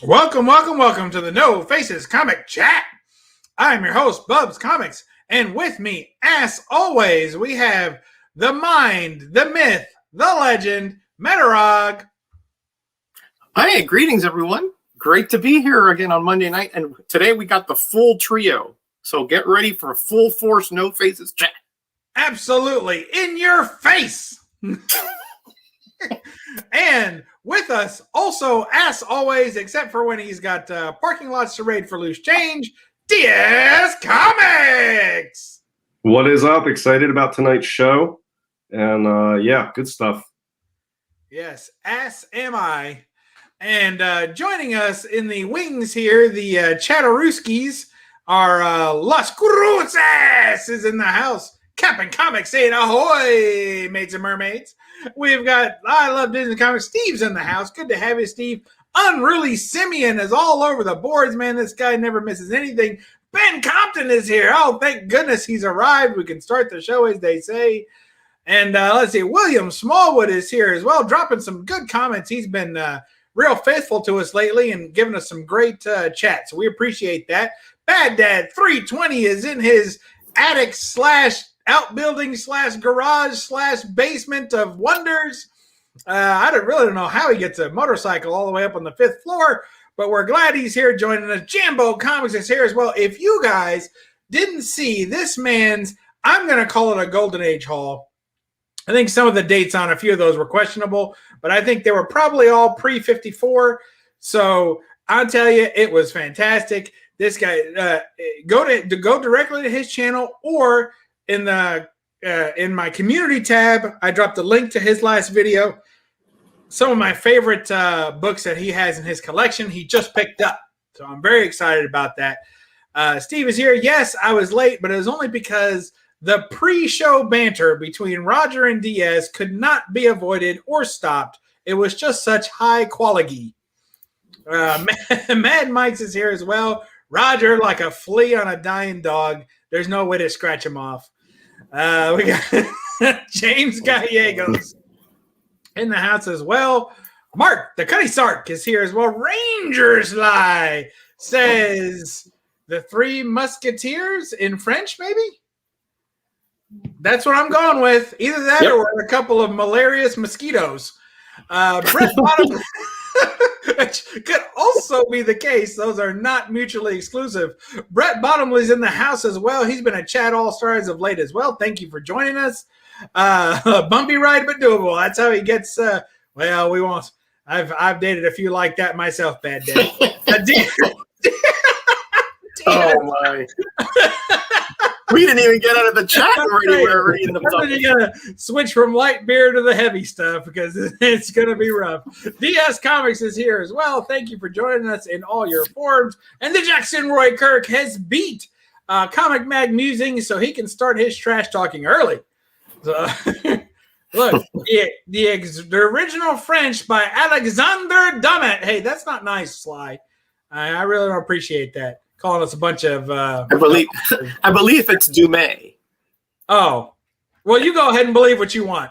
Welcome to the No Faces Comic Chat. I'm your host, BUB'S Comics, and with me, as always, we have the mind, the myth, the legend, Metarog. Hi, greetings, everyone. Great to be here again on Monday night, and today we got the full trio. So get ready for a full force No Faces Chat. Absolutely, in your face. And with us, also, as always, except for when he's got parking lots to raid for loose change, DS Comics! What is up? Excited about tonight's show. And yeah, good stuff. Yes, as am I. And joining us in the wings here, the Chatterooskies, are Las Cruces is in the house. Captain Comics saying ahoy, mates and mermaids. We've got I Love Disney Comics. Steve's in the house. Good to have you, Steve. Unruly Simeon is all over the boards, man. This guy never misses anything. Ben Compton is here. Oh, thank goodness he's arrived. We can start the show, as they say. And let's see, William Smallwood is here as well, dropping some good comments. He's been real faithful to us lately and giving us some great chats. So we appreciate that. Bad Dad 320 is in his attic / outbuilding / garage / basement of wonders. I really don't know how he gets a motorcycle all the way up on the 5th floor, but we're glad he's here joining us. Jambo Comics is here as well. If you guys didn't see this man's, I'm going to call it a Golden Age haul. I think some of the dates on a few of those were questionable, but I think they were probably all pre-54. So I'll tell you, it was fantastic. This guy, go directly to his channel, or in my community tab, I dropped a link to his last video. Some of my favorite books that he has in his collection, he just picked up. So I'm very excited about that. Steve is here. Yes, I was late, but it was only because the pre-show banter between Roger and Diaz could not be avoided or stopped. It was just such high quality. Mad Mike's is here as well. Roger, like a flea on a dying dog. There's no way to scratch him off. We got James Gallegos in the house as well. Mark, the Cuddy Sark, is here as well. Rangers Lie says the Three Musketeers in French, maybe? That's what I'm going with. Either that or a couple of malarious mosquitoes. Brett Bottom, which could also be the case. Those are not mutually exclusive. Brett Bottomley's in the house as well. He's been a chat all-star as of late as well. Thank you for joining us. Bumpy ride, but doable. That's how he gets. Well, we won't. I've dated a few like that myself. Bad day. Oh my! We didn't even get out of the chat already. We're already in the top. You gotta switch from light beer to the heavy stuff because it's gonna be rough. DS Comics is here as well. Thank you for joining us in all your forms. And the Jackson Roy Kirk has beat Comic Mag Musings, so he can start his trash talking early. So, look, the original French by Alexander Dumet. Hey, that's not nice, Sly. I really don't appreciate that. Calling us a bunch of I believe it's Dumais. Oh, well, you go ahead and believe what you want.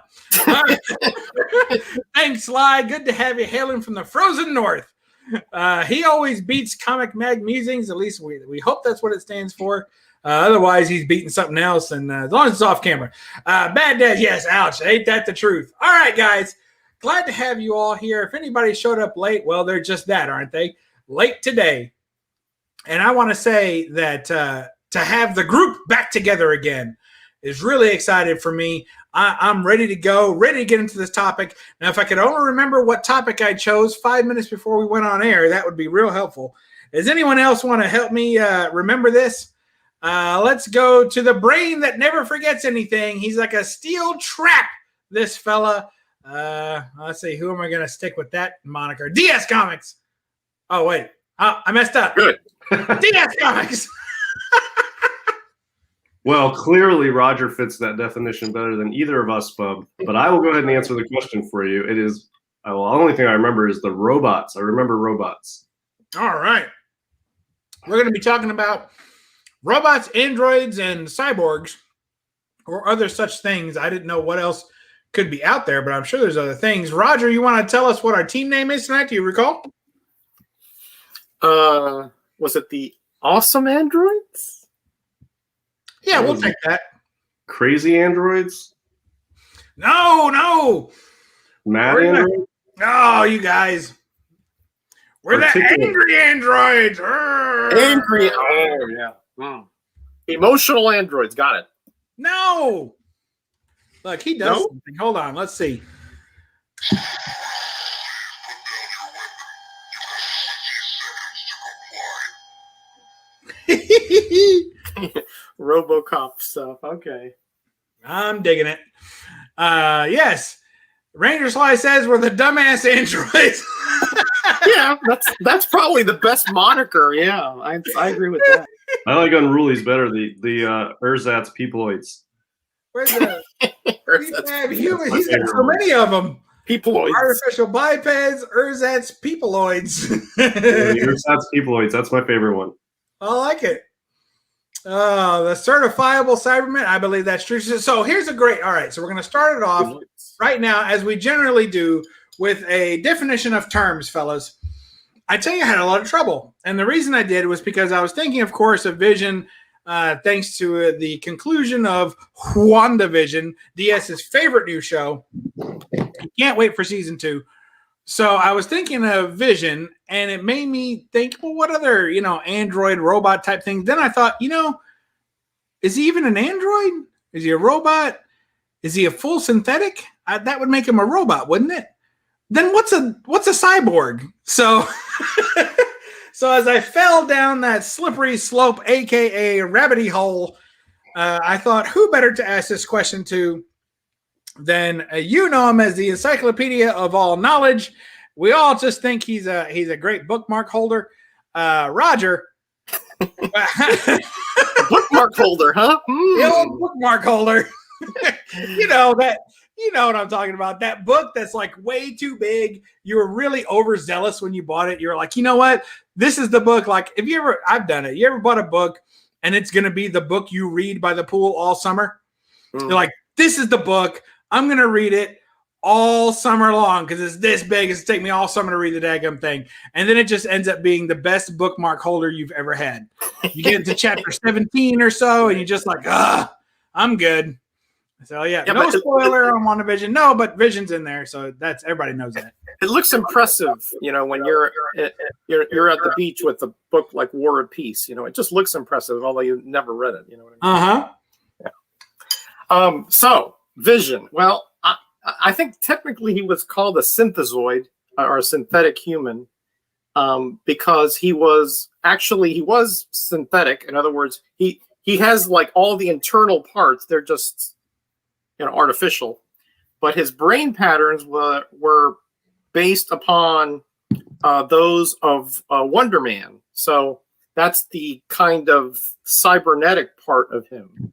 Thanks, Sly. Good to have you hailing from the frozen north. He always beats Comic Mag Musings. At least we hope that's what it stands for. Otherwise, he's beating something else. And as long as it's off camera. Bad Dad, yes, ouch. Ain't that the truth? All right, guys. Glad to have you all here. If anybody showed up late, well, they're just that, aren't they? Late today. And I want to say that to have the group back together again is really excited for me. I'm ready to go, ready to get into this topic. Now, if I could only remember what topic I chose 5 minutes before we went on air, that would be real helpful. Does anyone else want to help me remember this? Let's go to the brain that never forgets anything. He's like a steel trap, this fella. Let's see, who am I going to stick with that moniker? DS Comics. Oh, wait. I messed up. Good. DS Comics. Well, clearly Roger fits that definition better than either of us, Bub. But I will go ahead and answer the question for you. It is, well, the only thing I remember is the robots. I remember robots. All right. We're going to be talking about robots, androids, and cyborgs, or other such things. I didn't know what else could be out there, but I'm sure there's other things. Roger, you want to tell us what our team name is tonight? Do you recall? Was it the Awesome Androids? Yeah, we'll take that. Crazy androids? No. Mad We're the- androids? Oh, you guys. We're the Articulate. angry androids. Angry. Oh, yeah. Emotional androids. Got it. No. Look, he does No? something. Hold on. Let's see. RoboCop stuff. Okay. I'm digging it. Yes. Ranger Sly says we're the dumbass androids. Yeah, that's probably the best moniker. Yeah, I agree with that. I like Unruly's better. The ersatz peopleoids. Where's the humans? He's got so favorite many of them. Peopleoids. Artificial bipeds, ersatz peopleoids. The ersatz peopleoids. That's my favorite one. I like it. The certifiable Cyberman. I believe that's true. So here's a great. All right, so we're going to start it off right now, as we generally do, with a definition of terms, fellas. I tell you, I had a lot of trouble. And the reason I did was because I was thinking, of course, of Vision, thanks to the conclusion of WandaVision, DS's favorite new show. Can't wait for season 2. So I was thinking of Vision, and it made me think, well, what other, android, robot type things? Then I thought, is he even an android? Is he a robot? Is he a full synthetic? That would make him a robot, wouldn't it? Then what's a cyborg? So, so as I fell down that slippery slope, aka rabbity hole, I thought, who better to ask this question to than you know him as the encyclopedia of all knowledge. We all just think he's a great bookmark holder, Roger. Bookmark holder, huh? The old bookmark holder. You know what I'm talking about. That book that's like way too big. You were really overzealous when you bought it. You're like, you know what? This is the book. Like, I've done it. You ever bought a book and it's going to be the book you read by the pool all summer? You're like, this is the book. I'm going to read it all summer long because it's this big. It's take me all summer to read the daggum thing. And then it just ends up being the best bookmark holder you've ever had. You get into chapter 17 or so and you're just like, I'm good. So yeah, no spoiler on WandaVision. No, but Vision's in there, so that's everybody knows that. It looks impressive, when you're at the beach with a book like War and Peace. It just looks impressive, although you never read it. You know what I mean? Yeah. So Vision. Well, I think technically he was called a synthezoid or a synthetic human because he was synthetic. In other words, he has like all the internal parts. They're just artificial, but his brain patterns were based upon those of Wonder Man. So that's the kind of cybernetic part of him.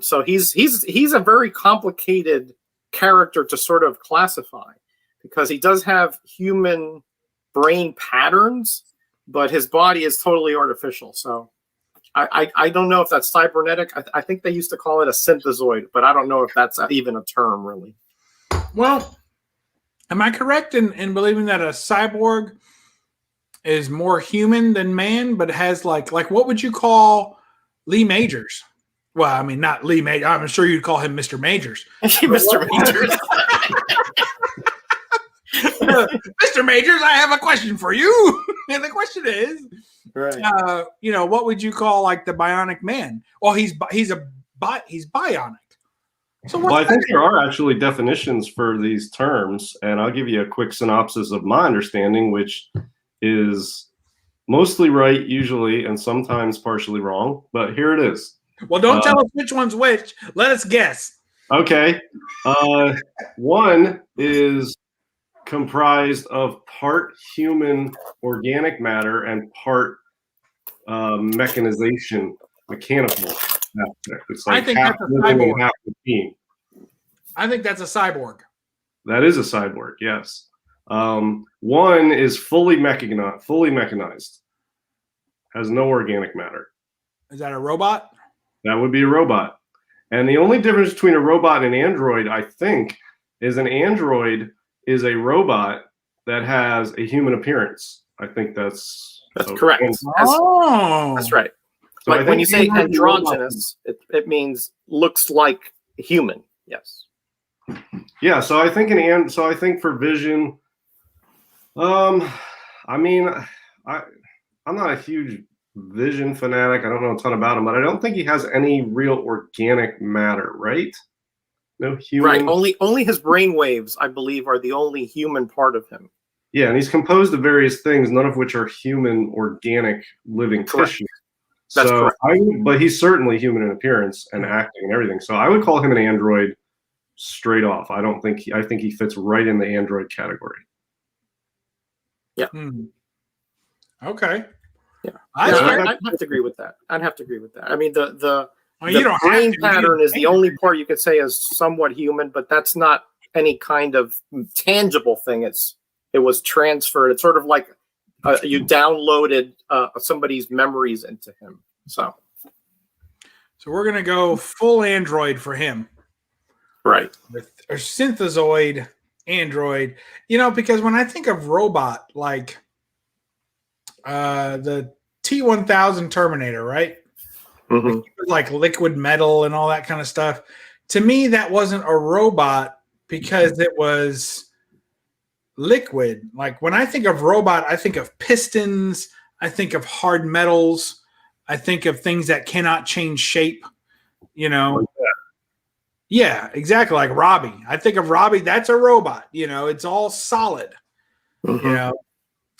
So he's a very complicated character to sort of classify because he does have human brain patterns, but his body is totally artificial. So I don't know if that's cybernetic. I think they used to call it a synthezoid, but I don't know if that's even a term, really. Well, am I correct in believing that a cyborg is more human than man, but has like what would you call Lee Majors? Well, I mean, not Lee Majors. I'm sure you'd call him Mr. Majors. Mr. Majors. Mr. Majors, I have a question for you. And the question is, right. What would you call like the bionic man? Well, he's bionic. So I think there are actually definitions for these terms, and I'll give you a quick synopsis of my understanding, which is mostly right usually and sometimes partially wrong, but here it is. Well, don't tell us which one's which. Let us guess. Okay. One is comprised of part human organic matter and part mechanization, mechanical aspect. It's like I think half that's a living cyborg. and half machine. I think that's a cyborg. That is a cyborg, yes. One is fully mechanized, has no organic matter. Is that a robot? That would be a robot. And the only difference between a robot and an android, I think, is an android is a robot that has a human appearance. I think that's That's correct. That's right. So like when you say androgynous, it means looks like human. Yes. Yeah. So I think for Vision, I mean, I'm not a huge Vision fanatic. I don't know a ton about him, but I don't think he has any real organic matter, right? No human. Right. Only his brain waves, I believe, are the only human part of him. Yeah, and he's composed of various things, none of which are human, organic, living tissue. That's correct. But he's certainly human in appearance and acting and everything. So I would call him an android straight off. I think he fits right in the android category. Yeah. Okay. Yeah. I'd have to agree with that. I mean, the brain pattern is the only part you could say is somewhat human, but that's not any kind of tangible thing. It was transferred. It's sort of like you downloaded somebody's memories into him. So we're gonna go full android for him, right? Or synthezoid android. You know, because when I think of robot, like the T-1000 Terminator, right? Mm-hmm. Like liquid metal and all that kind of stuff. To me, that wasn't a robot because it was liquid. Like when I think of robot, I think of pistons, I think of hard metals, I think of things that cannot change shape, you know. Yeah, exactly. Like Robbie. I think of Robbie, that's a robot, you know, it's all solid. Mm-hmm. You know,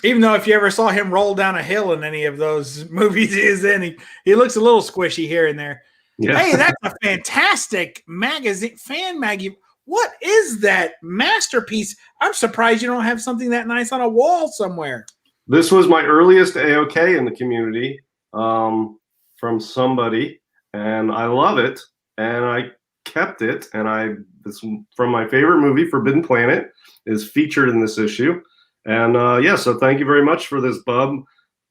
even though if you ever saw him roll down a hill in any of those movies he looks a little squishy here and there. Yeah. Hey, that's a fantastic fan magazine. What is that masterpiece? I'm surprised you don't have something that nice on a wall somewhere. This was my earliest AOK in the community from somebody, and I love it, and I kept it, and it's from my favorite movie, Forbidden Planet, is featured in this issue. And so thank you very much for this, Bub.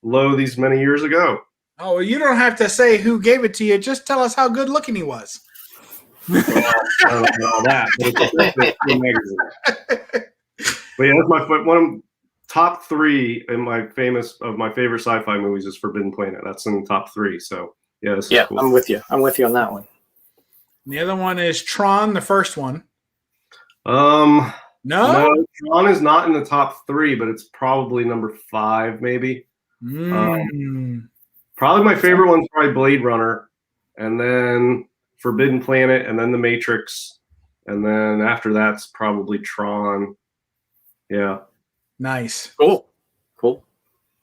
Low these many years ago. Oh, well, you don't have to say who gave it to you. Just tell us how good looking he was. Well, I don't know that. But yeah, that's one of top 3 in my favorite sci-fi movies is Forbidden Planet. That's in the top 3. So yeah, this is cool. I'm with you on that one. The other one is Tron, the first one. No, Tron is not in the top 3, but it's probably number 5, maybe. Probably my favorite one's probably Blade Runner, and then Forbidden Planet, and then The Matrix, and then after that's probably Tron. Yeah. Nice. Cool.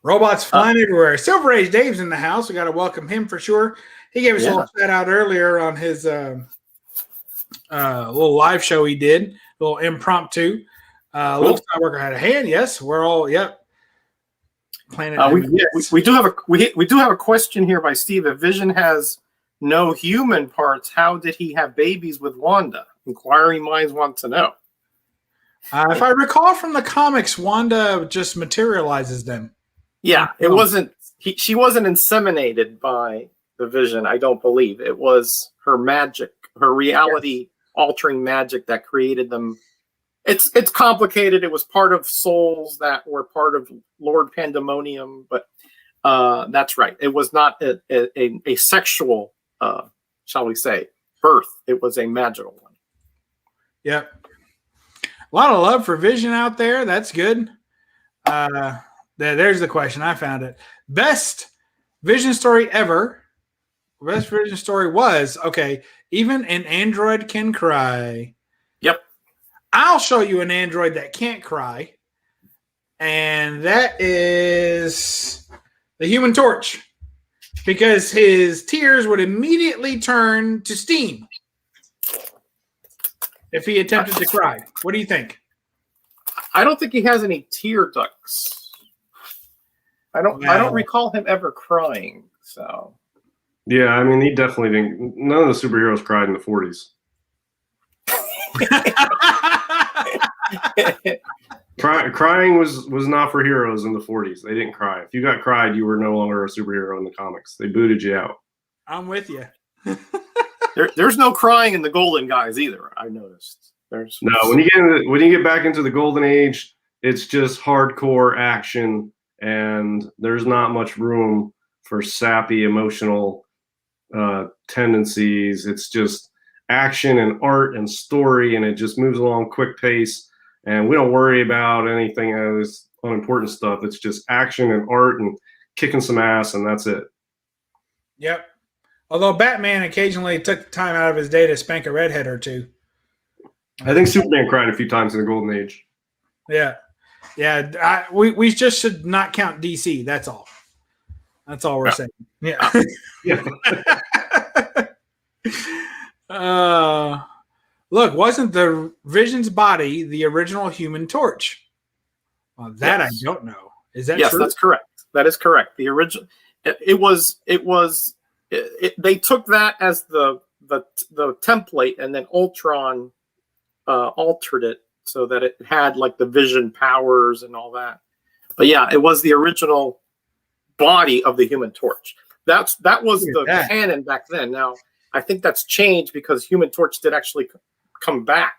Robots flying everywhere. Silver Age Dave's in the house. We got to welcome him for sure. He gave us a little shout out earlier on his little live show he did, a little impromptu. Luke Skywalker had a hand. Yes, we're all Planet. We do have a question here by Steve. If Vision has no human parts, how did he have babies with Wanda? Inquiring minds want to know. If I recall from the comics, Wanda just materializes them. Yeah, it wasn't. She wasn't inseminated by the Vision. I don't believe it was her magic, her reality-altering magic that created them. It's complicated. It was part of souls that were part of Lord Pandemonium, but that's right. It was not a sexual, shall we say, birth. It was a magical one. Yep. A lot of love for Vision out there. That's good. There's the question. I found it. Best Vision story ever. Best Vision story was, even an android can cry. Yep. I'll show you an android that can't cry. And that is the Human Torch. Because his tears would immediately turn to steam if he attempted to cry. What do you think? I don't think he has any tear ducts. I don't recall him ever crying. So yeah, I mean, he definitely didn't. None of the superheroes cried in the 40s. Crying was not for heroes in the 40s. They didn't cry. If you got cried, you were no longer a superhero in the comics. They booted you out. I'm with you. There's no crying in the Golden Guys either. I noticed. No, when you get back into the Golden Age, it's just hardcore action and there's not much room for sappy emotional tendencies. It's just action and art and story, and it just moves along quick pace, and we don't worry about anything as unimportant stuff. It's just action and art and kicking some ass, and that's it. Yep. Although Batman occasionally took the time out of his day to spank a redhead or two. I think Superman cried a few times in the Golden Age. Yeah. Yeah. We just should not count DC. That's all. That's all we're saying. Yeah. Yeah. Look, wasn't the Vision's body the original Human Torch? Well, that yes. I don't know. Is that yes, true? Yes, that's correct. That is correct. The original. They took that as the template, and then Ultron altered it so that it had like the Vision powers and all that. But yeah, it was the original body of the Human Torch. That was the canon back then. Now I think that's changed because Human Torch did actually come back.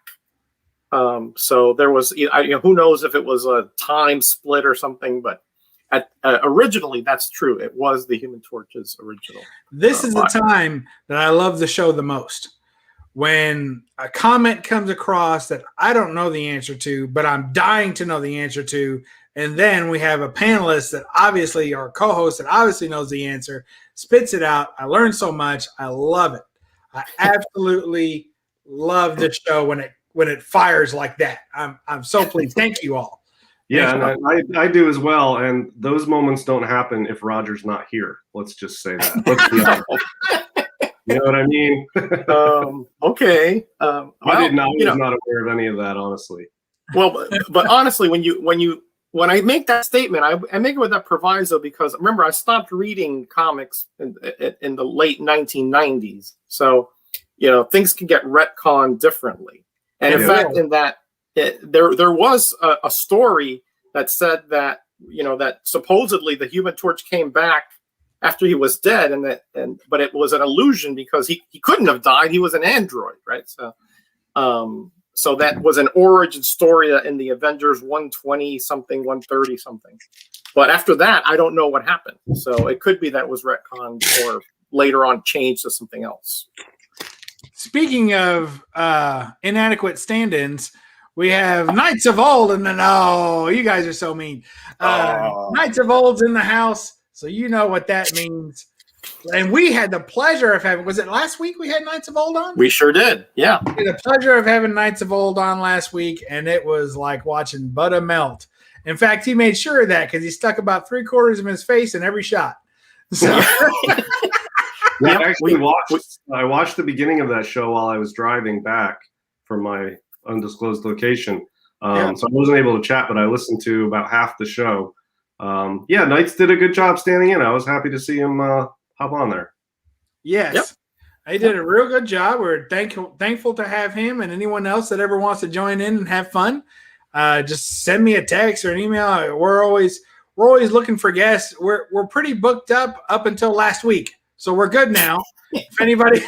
So there was, who knows if it was a time split or something, but originally that's true. It was the Human Torch's original. This is the time that I love the show the most. When a comment comes across that I don't know the answer to, but I'm dying to know the answer to, and then we have a panelist that obviously, or co-host that obviously knows the answer, spits it out. I learned so much. I love it. I absolutely love this show when it fires like that. I'm so pleased. Thank you all. Yeah, and I do as well. And those moments don't happen if Roger's not here. Let's just say that. Let's be honest. You know what I mean? Okay. I was not aware of any of that, honestly. Well, but honestly, when I make that statement, I make it with that proviso because remember I stopped reading comics in the late 1990s, so things can get retconned differently. And in fact, in that there was a story that said that that supposedly the Human Torch came back after he was dead, but it was an illusion because he couldn't have died. He was an android, right? So that was an origin story in the Avengers 120 something, 130 something. But after that, I don't know what happened. So it could be that was retconned or later on changed to something else. Speaking of inadequate stand-ins, we have Knights of Old, and then you guys are so mean. Knights of Old's in the house, so you know what that means. And we had the pleasure of having, was it last week we had Knights of Old on? We sure did, yeah. We had the pleasure of having Knights of Old on last week, and it was like watching butter melt. In fact, he made sure of that because he stuck about 3/4 of his face in every shot. So I watched the beginning of that show while I was driving back from my undisclosed location. So I wasn't able to chat, but I listened to about half the show. Knights did a good job standing in. I was happy to see him hop on there. Yes. He did a real good job. We're thankful to have him, and anyone else that ever wants to join in and have fun. Just send me a text or an email. We're always looking for guests. We're pretty booked up until last week, so we're good now. If anybody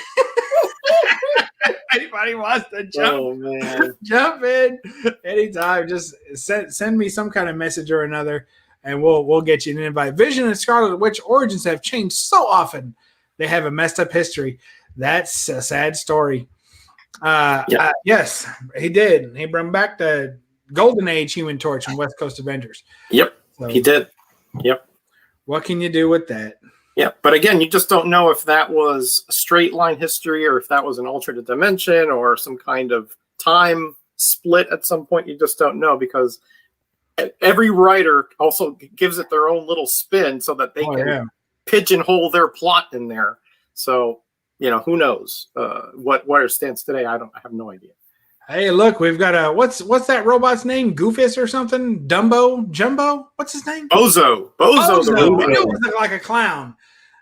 wants to jump in anytime, just send me some kind of message or another, and we'll get you an invite. Vision and Scarlet Witch origins have changed so often; they have a messed up history. That's a sad story. Yes, he did. He brought back the Golden Age Human Torch and West Coast Avengers. Yep, so, he did. Yep. What can you do with that? Yeah, but again, you just don't know if that was a straight line history or if that was an alternate dimension or some kind of time split at some point. You just don't know because every writer also gives it their own little spin so that they can pigeonhole their plot in there. So, who knows where it stands today? I have no idea. Hey, look, we've got what's that robot's name? Goofus or something? Dumbo? Jumbo? What's his name? Bozo the Robot. I know he looked like a clown.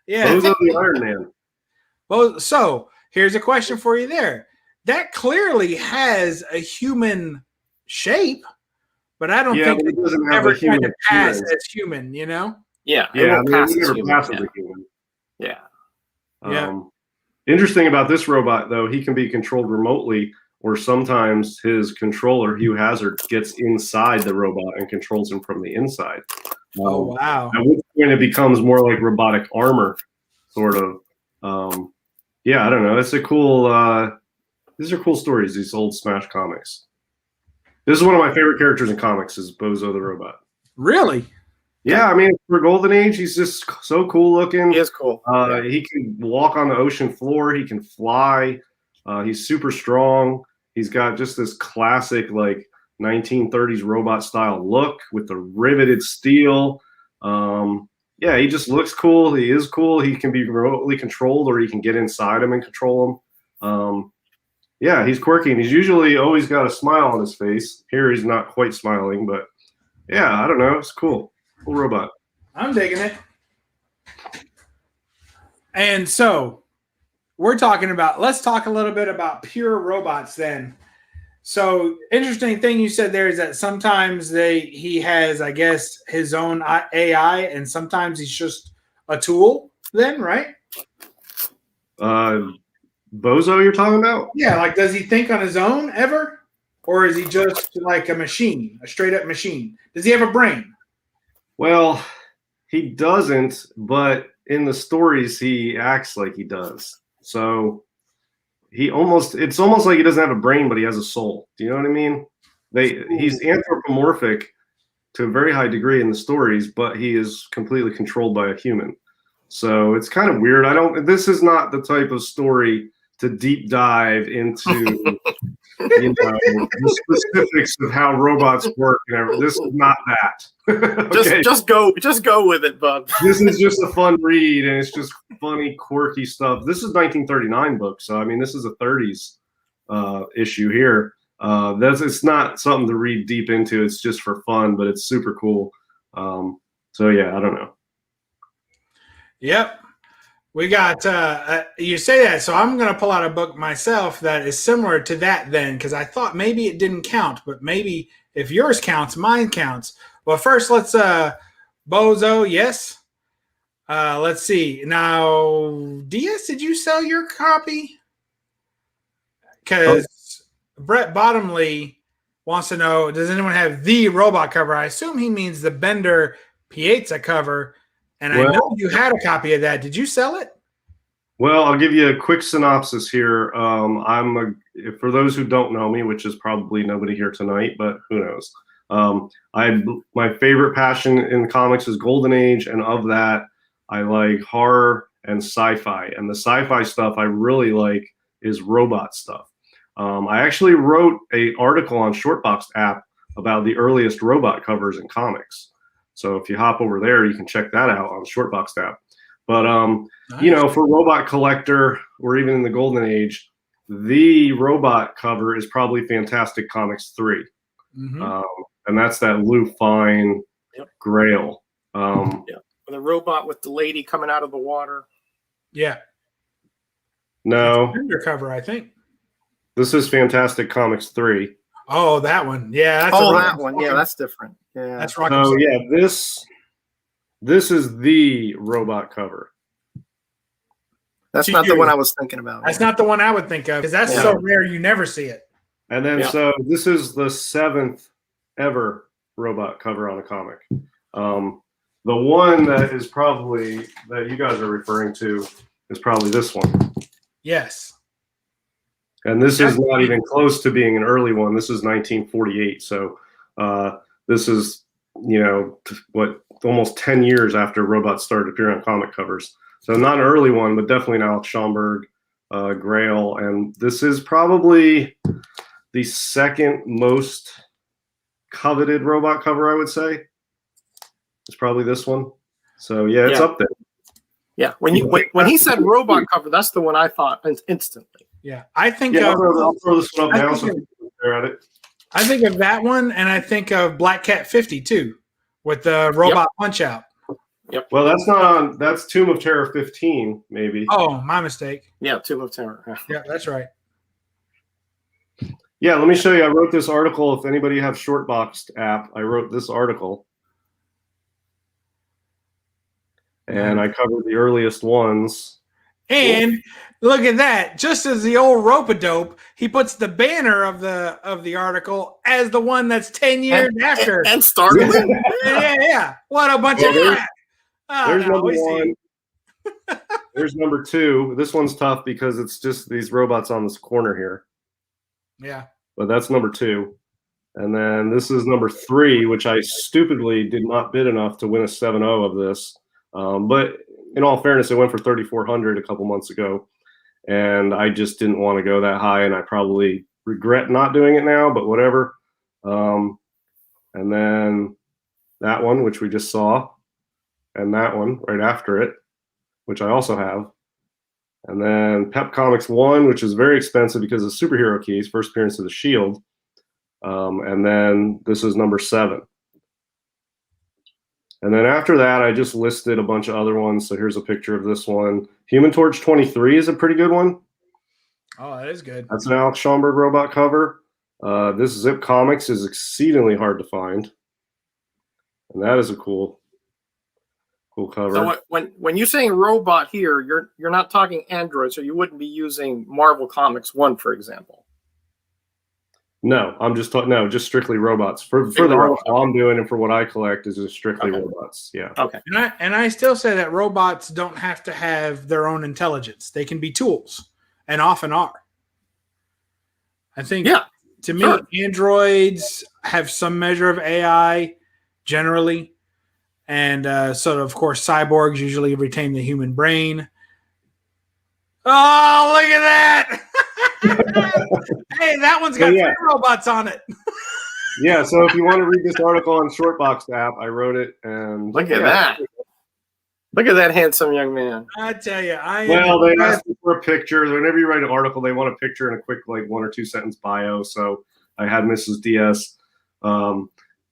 Yeah. Bozo the Iron Man. So here's a question for you there. That clearly has a human shape, but I don't think it doesn't ever kind of pass as human, Yeah. Yeah. It never passes as human. Yeah. Interesting about this robot, though, he can be controlled remotely, or sometimes his controller, Hugh Hazard, gets inside the robot and controls him from the inside. Oh, wow. At which point it becomes more like robotic armor, sort of. Yeah, I don't know. It's a cool. These are cool stories. These old Smash comics. This is one of my favorite characters in comics. Is Bozo the Robot. Really? Yeah, I mean, for Golden Age, he's just so cool looking. He is cool. He can walk on the ocean floor. He can fly. He's super strong. He's got just this classic, like, 1930s robot style look with the riveted steel. Yeah, he just looks cool. He is cool. He can be remotely controlled, or you can get inside him and control him. Yeah, he's quirky, and he's usually always got a smile on his face. Here he's not quite smiling, but yeah, I don't know. It's cool. Cool robot. I'm digging it. And so let's talk a little bit about pure robots then. So interesting thing you said there is that sometimes he has, I guess, his own AI, and sometimes he's just a tool then, right? Bozo you're talking about? Yeah, like does he think on his own ever? Or is he just like a machine, a straight up machine? Does he have a brain? Well, he doesn't, but in the stories he acts like he does. So it's almost like he doesn't have a brain, but he has a soul. Do you know what I mean? He's anthropomorphic to a very high degree in the stories, but he is completely controlled by a human. So it's kind of weird. This is not the type of story to deep dive into the specifics of how robots work and everything. This is not that. Okay. Just go with it, bub. This is just a fun read, and it's just funny, quirky stuff. This is 1939 book, so I mean, this is a 30s issue here. It's not something to read deep into. It's just for fun, but it's super cool. So yeah, I don't know. Yep. We got, you say that, so I'm going to pull out a book myself that is similar to that then, because I thought maybe it didn't count, but maybe if yours counts, mine counts. Well, first, let's, Bozo, yes. Let's see. Now, DS, did you sell your copy? Because Brett Bottomley wants to know, does anyone have the robot cover? I assume he means the Bender Piazza cover. And I know you had a copy of that. Did you sell it? Well, I'll give you a quick synopsis here. For those who don't know me, which is probably nobody here tonight, but who knows? My favorite passion in comics is Golden Age, and of that, I like horror and sci-fi. And the sci-fi stuff I really like is robot stuff. I actually wrote an article on Shortbox app about the earliest robot covers in comics. So if you hop over there, you can check that out on Shortbox app. But, nice. For Robot Collector, or even in the Golden Age, the robot cover is probably Fantastic Comics 3. Mm-hmm. And that's that Lou Fine Grail. The robot with the lady coming out of the water. Yeah. No. Undercover, I think. This is Fantastic Comics 3. Oh, that one. Yeah. That's that one. Yeah, that's different. Yeah. That's Rock. So yeah, this is the robot cover. That's not the one I was thinking about. That's not the one I would think of, because that's so rare you never see it. And then so this is the 7th ever robot cover on a comic. The one that is probably that you guys are referring to is probably this one. Yes. And this is not even close to being an early one. This is 1948. So this is, almost 10 years after robots started appearing on comic covers. So not an early one, but definitely an Alex Schomburg Grail. And this is probably the second most coveted robot cover, I would say. It's probably this one. So yeah, it's up there. Yeah, when he said robot cover, that's the one I thought instantly. Yeah, I think I'll throw this one up now so people can stare at it. I think of that one, and I think of Black Cat 50 too, with the robot Punch Out. Yep. Well, that's not on. That's Tomb of Terror 15, maybe. Oh, my mistake. Yeah, Tomb of Terror. Yeah, that's right. Yeah, let me show you. I wrote this article. If anybody have Shortboxed app, I wrote this article. And I covered the earliest ones. And look at that. Just as the old rope-a-dope, he puts the banner of the article as the one that's 10 years after. And startling. Yeah. What a bunch of crap. There's number one. There's number two. This one's tough because it's just these robots on this corner here. Yeah. But that's number two. And then this is number three, which I stupidly did not bid enough to win a 7-0 of this. But in all fairness, it went for 3,400 a couple months ago. And I just didn't want to go that high. And I probably regret not doing it now, but whatever. And then that one, which we just saw. And that one right after it, which I also have. And then Pep Comics 1, which is very expensive because of superhero keys, first appearance of the Shield. And then this is number 7. And then after that, I just listed a bunch of other ones. So here's a picture of this one. Human Torch 23 is a pretty good one. Oh, that is good. That's an Alex Schomburg robot cover. This Zip Comics is exceedingly hard to find. And that is a cool cover. So when you're saying robot here, you're not talking Android, so you wouldn't be using Marvel Comics 1, for example. No, I'm just talking. No, just strictly robots. For the article I'm doing and for what I collect is just strictly robots. Yeah. Okay. And I still say that robots don't have to have their own intelligence. They can be tools, and often are. I think. Yeah. To me, androids have some measure of AI, generally, and so of course cyborgs usually retain the human brain. Oh, look at that! Hey, that one's got 3 robots on it. Yeah, so if you want to read this article on Shortbox app, I wrote it. And look at that. Look at that handsome young man. I tell you, they asked me for a picture. Whenever you write an article, they want a picture and a quick, 1 or 2 sentence bio. So I had Mrs. Diaz.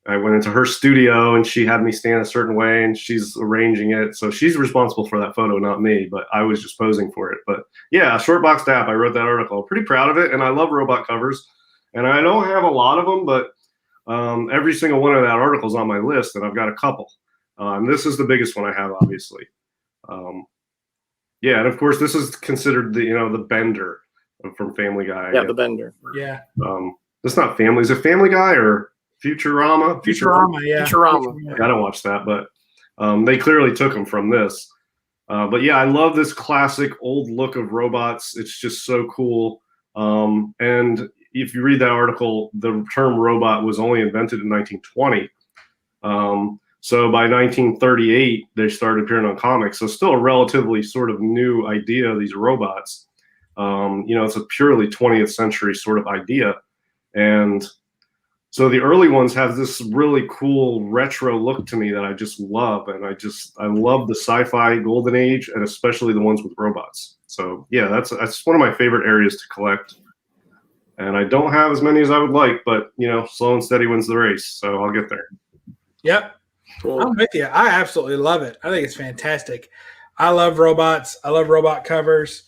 I went into her studio and she had me stand a certain way and she's arranging it. So she's responsible for that photo, not me, but I was just posing for it. But yeah, Shortbox app, I wrote that article. I'm pretty proud of it. And I love robot covers. And I don't have a lot of them, but every single one of that article is on my list and I've got a couple. And this is the biggest one I have, obviously. Yeah, and of course, this is considered the Bender from Family Guy. Yeah, the Bender. Yeah. It's not Family. Is it Family Guy or Futurama? Yeah. Futurama. I don't watch that, but they clearly took them from this. But yeah, I love this classic old look of robots. It's just so cool. And if you read that article, the term robot was only invented in 1920. So by 1938, they started appearing on comics. So still a relatively sort of new idea, these robots. It's a purely 20th century sort of idea. And so the early ones have this really cool retro look to me that I just love. And I love the sci-fi golden age and especially the ones with robots. So yeah, that's one of my favorite areas to collect. And I don't have as many as I would like, but slow and steady wins the race. So I'll get there. Yep. Cool. I'm with you. I absolutely love it. I think it's fantastic. I love robots. I love robot covers.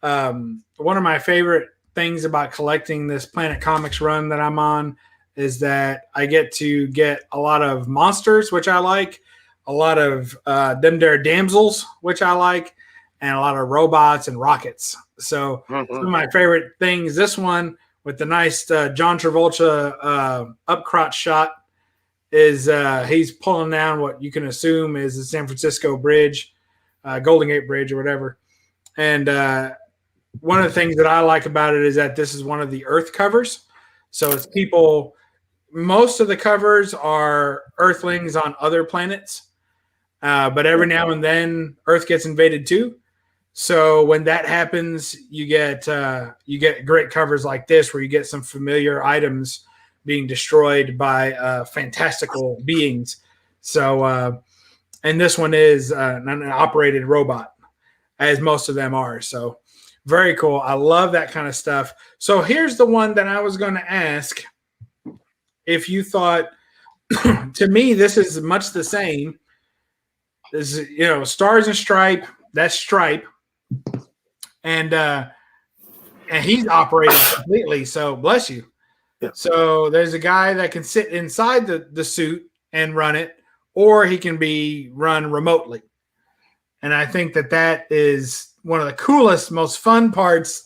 One of my favorite things about collecting this Planet Comics run that I'm on is that I get to get a lot of monsters, which I like, a lot of them there damsels, which I like, and a lot of robots and rockets. So some of my favorite things, this one with the nice John Travolta up crotch shot, is he's pulling down what you can assume is the San Francisco Bridge, Golden Gate Bridge or whatever. And one of the things that I like about it is that this is one of the Earth covers. So it's people, most of the covers are Earthlings on other planets. But every now and then Earth gets invaded too. So when that happens, you get great covers like this where you get some familiar items being destroyed by fantastical beings. So, and this one is an operated robot, as most of them are. So very cool. I love that kind of stuff. So here's the one that I was going to ask if you thought, to me, this is much the same. This is, Stars and Stripe, that's Stripe. And he's operated completely. So bless you. Yeah. So there's a guy that can sit inside the suit and run it, or he can be run remotely. And I think that is one of the coolest, most fun parts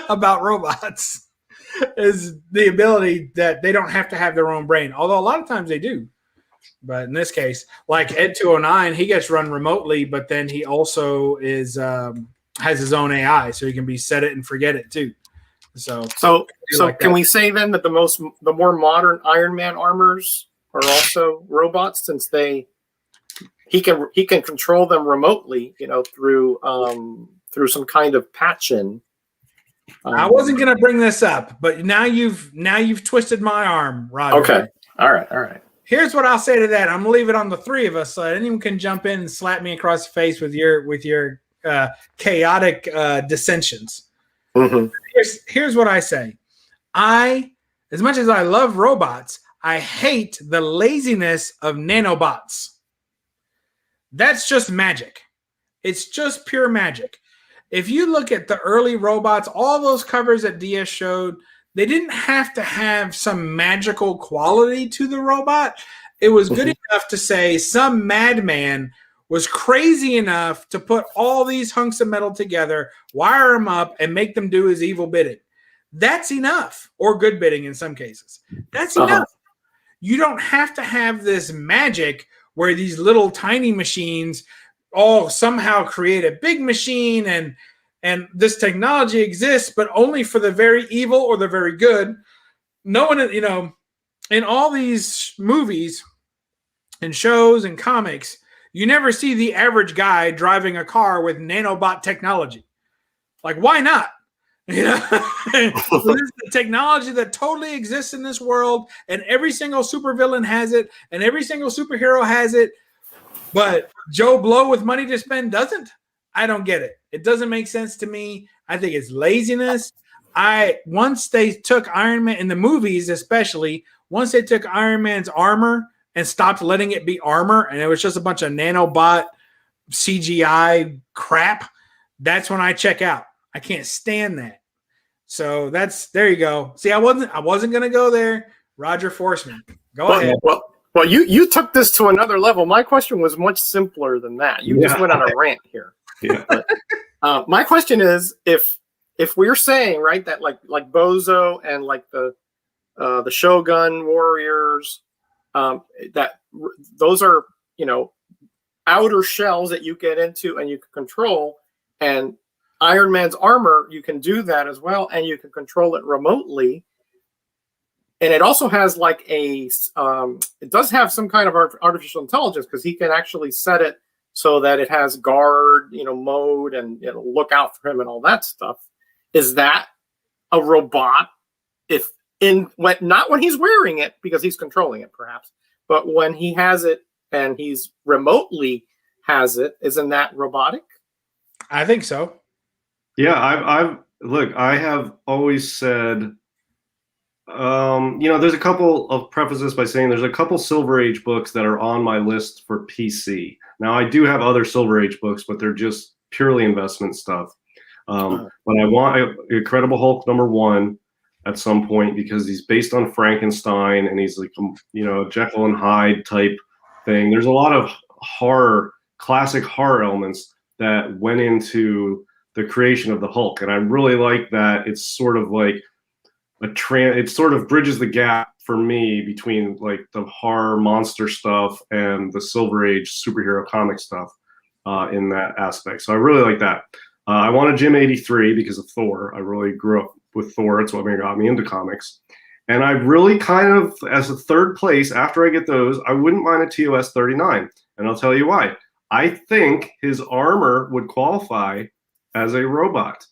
about robots is the ability that they don't have to have their own brain. Although a lot of times they do. But in this case, like Ed 209, he gets run remotely, but then he also is has his own AI, so he can be set it and forget it too. So like can we say then that the more modern Iron Man armors are also robots, since he can control them remotely, through some kind of patch-in. I wasn't going to bring this up, but now you've twisted my arm, Roger. Okay. All right. Here's what I'll say to that. I'm gonna leave it on the three of us, so anyone can jump in and slap me across the face with your chaotic dissensions. Mm-hmm. Here's what I say. As much as I love robots, I hate the laziness of nanobots. That's just magic. It's just pure magic. If you look at the early robots, all those covers that DS showed, they didn't have to have some magical quality to the robot. It was good enough to say some madman was crazy enough to put all these hunks of metal together, wire them up, and make them do his evil bidding. That's enough, or good bidding in some cases. That's enough. You don't have to have this magic where these little tiny machines all somehow create a big machine and this technology exists, but only for the very evil or the very good. No one, in all these movies and shows and comics, you never see the average guy driving a car with nanobot technology. Like, why not? So this is the technology that totally exists in this world, and every single supervillain has it, and every single superhero has it, but Joe Blow with money to spend doesn't. I don't get it. It doesn't make sense to me. I think it's laziness. Once they took Iron Man in the movies, especially once they took Iron Man's armor and stopped letting it be armor, and it was just a bunch of nanobot CGI crap, that's when I check out. I can't stand that. So there you go. See, I wasn't gonna go there. Roger forced me. Go ahead. Well, you took this to another level. My question was much simpler than that. You just went on a rant here. Yeah. But, my question is, if we're saying, right, that like Bozo and like the Shogun warriors, that those are outer shells that you get into and you can control, and Iron Man's armor, you can do that as well, and you can control it remotely. And it also has like it does have some kind of artificial intelligence, because he can actually set it so that it has guard, mode, and it'll look out for him and all that stuff. Is that a robot? Not when he's wearing it, because he's controlling it perhaps, but when he has it and he's remotely has it, isn't that robotic? I think so. Yeah, I have always said, there's a couple of prefaces by saying there's a couple Silver Age books that are on my list for PC. Now, I do have other Silver Age books, but they're just purely investment stuff. But I want Incredible Hulk #1 at some point, because he's based on Frankenstein and he's like, a Jekyll and Hyde type thing. There's a lot of classic horror elements that went into the creation of the Hulk. And I really like that. It's sort of like it sort of bridges the gap for me between like the horror monster stuff and the Silver Age superhero comic stuff in that aspect. So I really like that. I wanted Jim 83 because of Thor. I really grew up with Thor. It's what got me into comics. And I really kind of, as a third place, after I get those, I wouldn't mind a TOS 39. And I'll tell you why. I think his armor would qualify as a robot.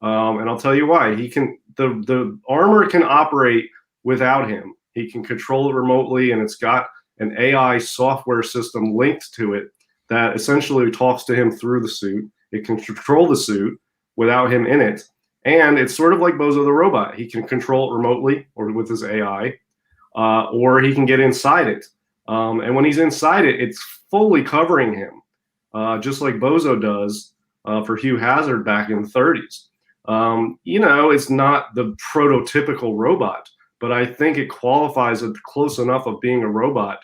And I'll tell you why. The armor can operate without him. He can control it remotely, and it's got an AI software system linked to it that essentially talks to him through the suit. It can control the suit without him in it. And it's sort of like Bozo the Robot. He can control it remotely or with his AI, or he can get inside it. And when he's inside it, it's fully covering him, just like Bozo does for Hugh Hazard back in the 30s. It's not the prototypical robot, but I think it qualifies it close enough of being a robot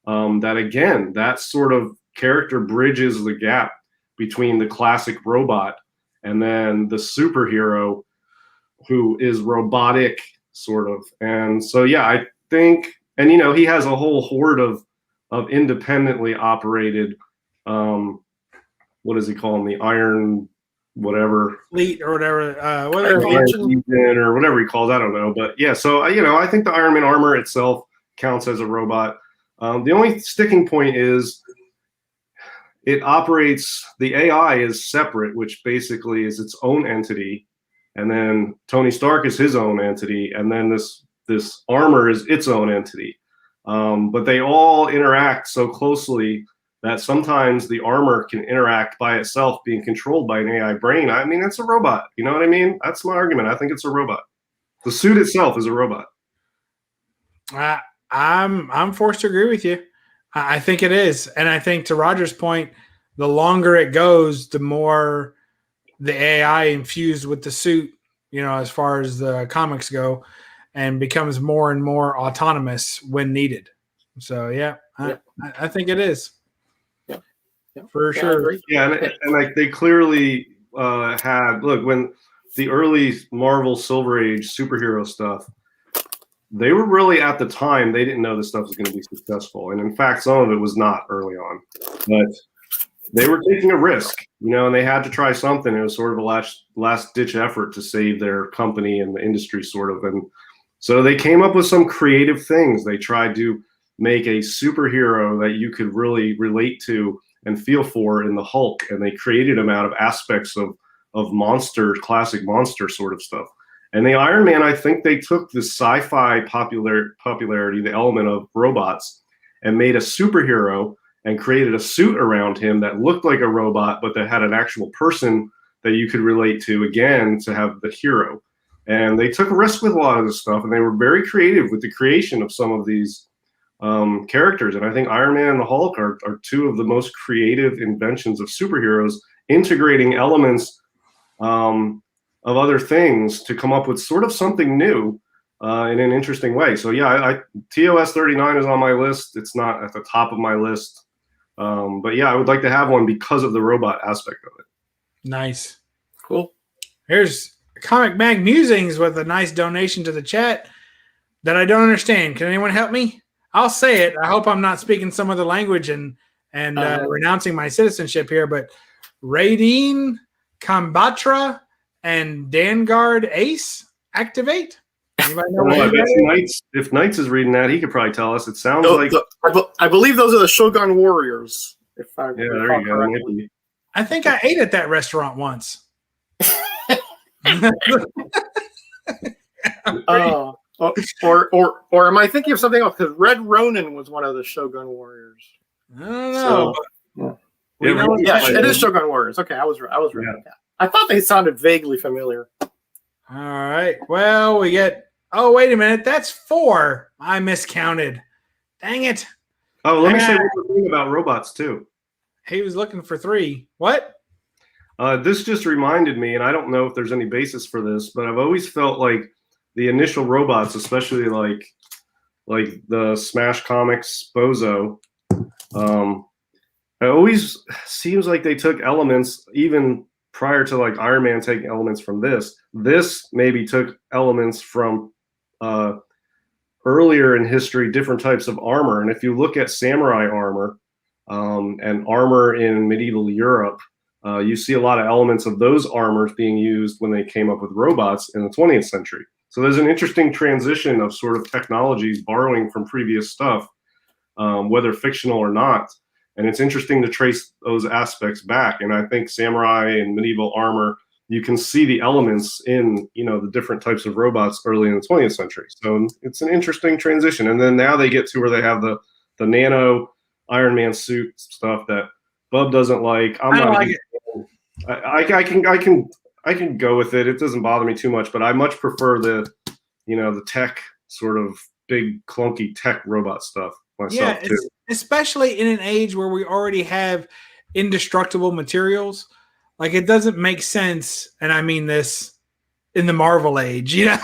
that, again, that sort of character bridges the gap between the classic robot and then the superhero who is robotic, sort of. And so, yeah, I think, and he has a whole horde of independently operated, what does he call them? The Iron whatever fleet or whatever, or whatever he calls. I don't know, but yeah. So I think the Iron Man armor itself counts as a robot. The only sticking point is it operates. The AI is separate, which basically is its own entity, and then Tony Stark is his own entity, and then this armor is its own entity. But they all interact so closely that sometimes the armor can interact by itself, being controlled by an AI brain. I mean, it's a robot. You know what I mean? That's my argument. I think it's a robot. The suit itself is a robot. I'm forced to agree with you. I think it is. And I think, to Roger's point, the longer it goes, the more the AI infused with the suit, as far as the comics go, and becomes more and more autonomous when needed. So, yeah. I think it is. Yeah, for sure. Yeah, and like they clearly had, look, when the early Marvel Silver Age superhero stuff, they were really, at the time, they didn't know this stuff was going to be successful. And in fact, some of it was not early on. But they were taking a risk, and they had to try something. It was sort of a last ditch effort to save their company and the industry, sort of. And so they came up with some creative things. They tried to make a superhero that you could really relate to and feel for in the Hulk, and they created him out of aspects of monster, classic monster sort of stuff. And the Iron Man, I think they took the sci-fi popularity, the element of robots, and made a superhero and created a suit around him that looked like a robot, but that had an actual person that you could relate to, again, to have the hero. And they took a risk with a lot of this stuff, and they were very creative with the creation of some of these characters. And I think Iron Man and the Hulk are two of the most creative inventions of superheroes, integrating elements of other things to come up with sort of something new in an interesting way. So yeah, TOS 39 is on my list. It's not at the top of my list. But yeah, I would like to have one because of the robot aspect of it. Nice. Cool. Here's Comic Mag Musings with a nice donation to the chat that I don't understand. Can anyone help me? I'll say it. I hope I'm not speaking some other language and renouncing my citizenship here, but Radine Kambatra and Dangard Ace activate? Anybody know what Knights, if Knights is reading that, he could probably tell us. It sounds like... I believe those are the Shogun Warriors. Yeah, there you go. I think I ate at that restaurant once. Or am I thinking of something else? Because Red Ronin was one of the Shogun Warriors. I don't know. It is Shogun Warriors. Okay, I was right. Yeah. I thought they sounded vaguely familiar. All right. Well, we get... Oh, wait a minute. That's 4. I miscounted. Dang it. Oh, let me say one more thing about robots, too. He was looking for 3. What? This just reminded me, and I don't know if there's any basis for this, but I've always felt like the initial robots, especially like the Smash Comics Bozo, it always seems like they took elements even prior to like Iron Man taking elements from this. This maybe took elements from earlier in history, different types of armor. And if you look at samurai armor and armor in medieval Europe, you see a lot of elements of those armors being used when they came up with robots in the 20th century. So there's an interesting transition of sort of technologies borrowing from previous stuff, whether fictional or not. And it's interesting to trace those aspects back. And I think samurai and medieval armor, you can see the elements in, the different types of robots early in the 20th century. So it's an interesting transition. And then now they get to where they have the nano Iron Man suit stuff that Bub doesn't like. I don't like it. I can go with it. It doesn't bother me too much, but I much prefer the tech sort of big clunky tech robot stuff myself too. Especially in an age where we already have indestructible materials. Like, it doesn't make sense, and I mean this in the Marvel age, Yeah.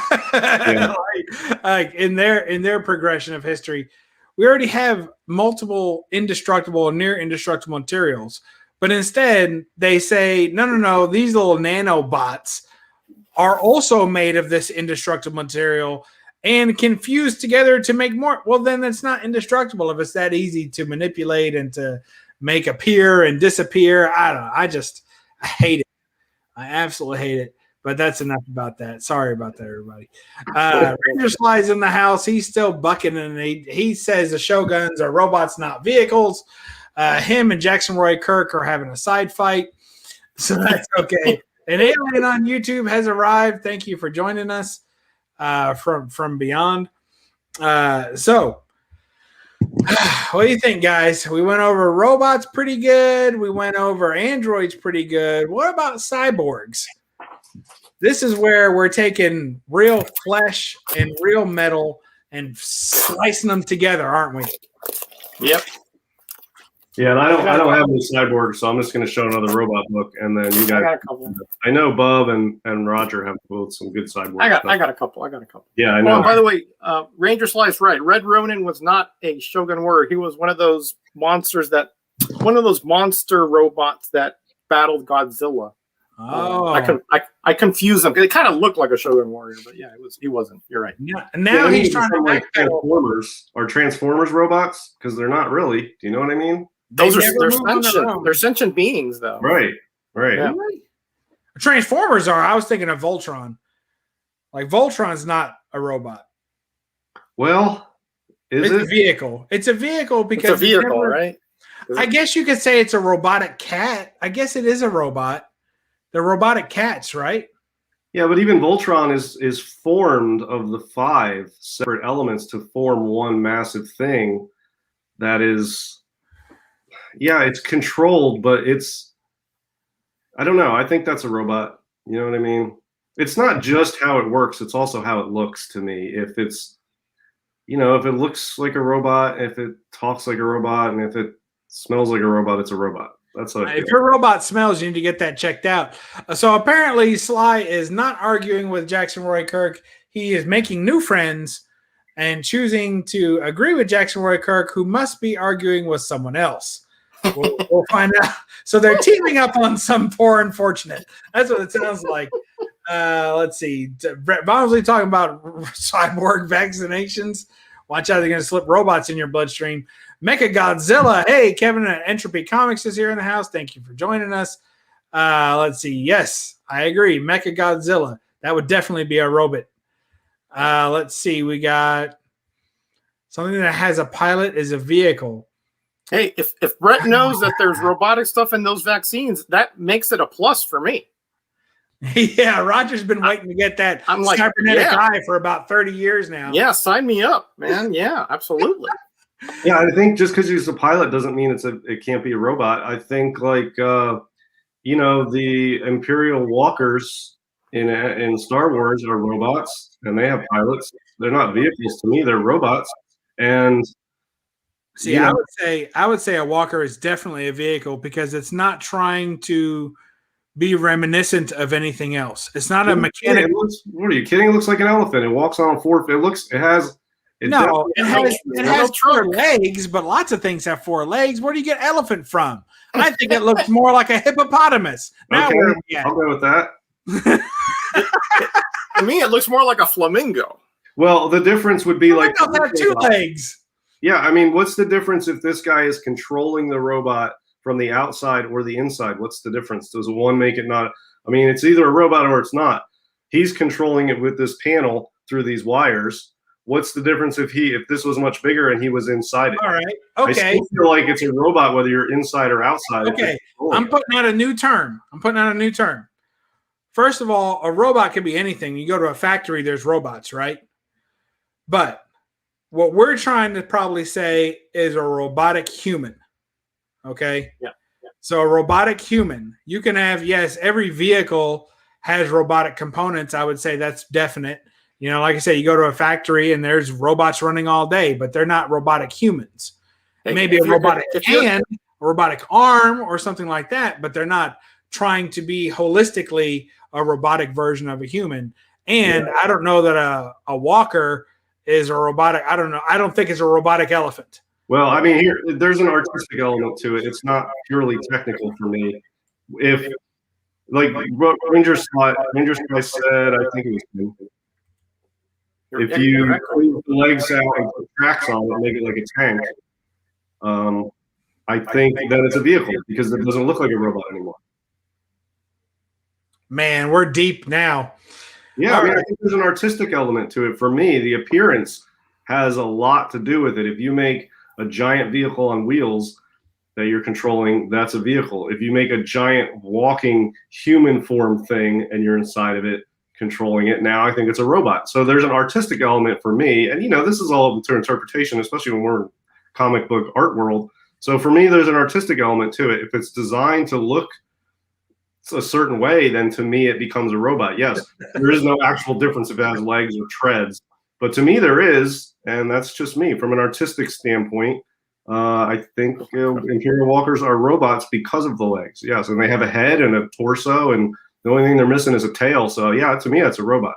like in their progression of history, we already have multiple indestructible and near indestructible materials. But instead, they say, no, these little nanobots are also made of this indestructible material and can fuse together to make more. Well, then it's not indestructible if it's that easy to manipulate and to make appear and disappear. I don't know. I hate it. I absolutely hate it. But that's enough about that. Sorry about that, everybody. Ranger Sly's in the house. He's still bucking, and he says the Shoguns are robots, not vehicles. Him and Jackson Roy Kirk are having a side fight, so that's okay. An alien on YouTube has arrived. Thank you for joining us from beyond. So, what do you think, guys? We went over robots pretty good. We went over androids pretty good. What about cyborgs? This is where we're taking real flesh and real metal and slicing them together, aren't we? Yep. Yeah, and I don't have any cyborgs, so I'm just going to show another robot book, and then you guys. I got a couple. I know Bub and Roger have both some good cyborgs. I got a couple. Yeah, I know. Oh, by the way, Ranger Sly's right. Red Ronin was not a Shogun warrior. He was one of those monster robots that battled Godzilla. Oh, I confuse them. It kind of looked like a Shogun warrior, but yeah, he wasn't. You're right. Yeah, now he's trying to like Transformers robots because they're not really. Do you know what I mean? They're sentient. They're sentient beings, though. Right. Yeah. Transformers are. I was thinking of Voltron. Like Voltron's not a robot. Well, it's a vehicle. It's a vehicle because it's a vehicle, right? I guess you could say it's a robotic cat. I guess it is a robot. They're robotic cats, right? Yeah, but even Voltron is formed of the 5 separate elements to form one massive thing that is, yeah, it's controlled, but I don't know. I think that's a robot. You know what I mean? It's not just how it works. It's also how it looks to me. If it's, if it looks like a robot, if it talks like a robot, and if it smells like a robot, it's a robot. That's what if your robot smells, you need to get that checked out. So apparently Sly is not arguing with Jackson Roy Kirk. He is making new friends and choosing to agree with Jackson Roy Kirk, who must be arguing with someone else. We'll find out. So they're teaming up on some poor unfortunate. That's what it sounds like. Let's see. Brett Bombsley talking about cyborg vaccinations. Watch out, they're going to slip robots in your bloodstream. Mecha Godzilla. Hey, Kevin at Entropy Comics is here in the house. Thank you for joining us. Let's see. Yes, I agree. Mecha Godzilla. That would definitely be a robot. Let's see. We got something that has a pilot is a vehicle. Hey, if Brett knows that there's robotic stuff in those vaccines, that makes it a plus for me. Yeah, Roger's been waiting to get that cybernetic eye for about 30 years now. Yeah, sign me up, man. Yeah, absolutely. Yeah, I think just because he's a pilot doesn't mean it can't be a robot. I think the Imperial walkers in Star Wars are robots, and they have pilots. They're not vehicles to me; they're robots. And see, I would say a walker is definitely a vehicle because it's not trying to be reminiscent of anything else. It's not a mechanic. What are you kidding? It looks like an elephant. It walks on 4. It has 4 legs, but lots of things have 4 legs. Where do you get elephant from? I think it looks more like a hippopotamus. Now okay, I'll go with that. To me, it looks more like a flamingo. Well, the difference would be like have 2 legs. Yeah, I mean, what's the difference if this guy is controlling the robot from the outside or the inside? What's the difference? Does one make it not? I mean, it's either a robot or it's not. He's controlling it with this panel through these wires. What's the difference if this was much bigger and he was inside it? All right. Okay. I still feel like it's a robot whether you're inside or outside. Okay. I'm putting out a new term. First of all, a robot can be anything. You go to a factory, there's robots, right? But what we're trying to probably say is a robotic human. Okay? Yeah. So a robotic human. You can have, yes, every vehicle has robotic components. I would say that's definite. Like I said, you go to a factory and there's robots running all day, but they're not robotic humans. Maybe a robotic hand, a robotic arm, or something like that, but they're not trying to be holistically a robotic version of a human. And I don't know that a walker is a robotic. I don't know. I don't think it's a robotic elephant. Well, I mean, there's an artistic element to it. It's not purely technical for me. If like what Ranger Sly said, I think it was him. If you put the legs out and put tracks on it, make it like a tank, I think that it's a vehicle because it doesn't look like a robot anymore. Man, we're deep now. Yeah, I mean, I think there's an artistic element to it. For me, the appearance has a lot to do with it. If you make a giant vehicle on wheels that you're controlling, that's a vehicle. If you make a giant walking human form thing and you're inside of it controlling it, now I think it's a robot. So there's an artistic element for me. And, this is all to interpretation, especially when we're in comic book art world. So for me, there's an artistic element to it. If it's designed to look a certain way, then to me, it becomes a robot. Yes, there is no actual difference if it has legs or treads. But to me, there is, and that's just me. From an artistic standpoint, I think Imperial Walkers are robots because of the legs. Yes, and they have a head and a torso, and the only thing they're missing is a tail. So, yeah, to me, that's a robot.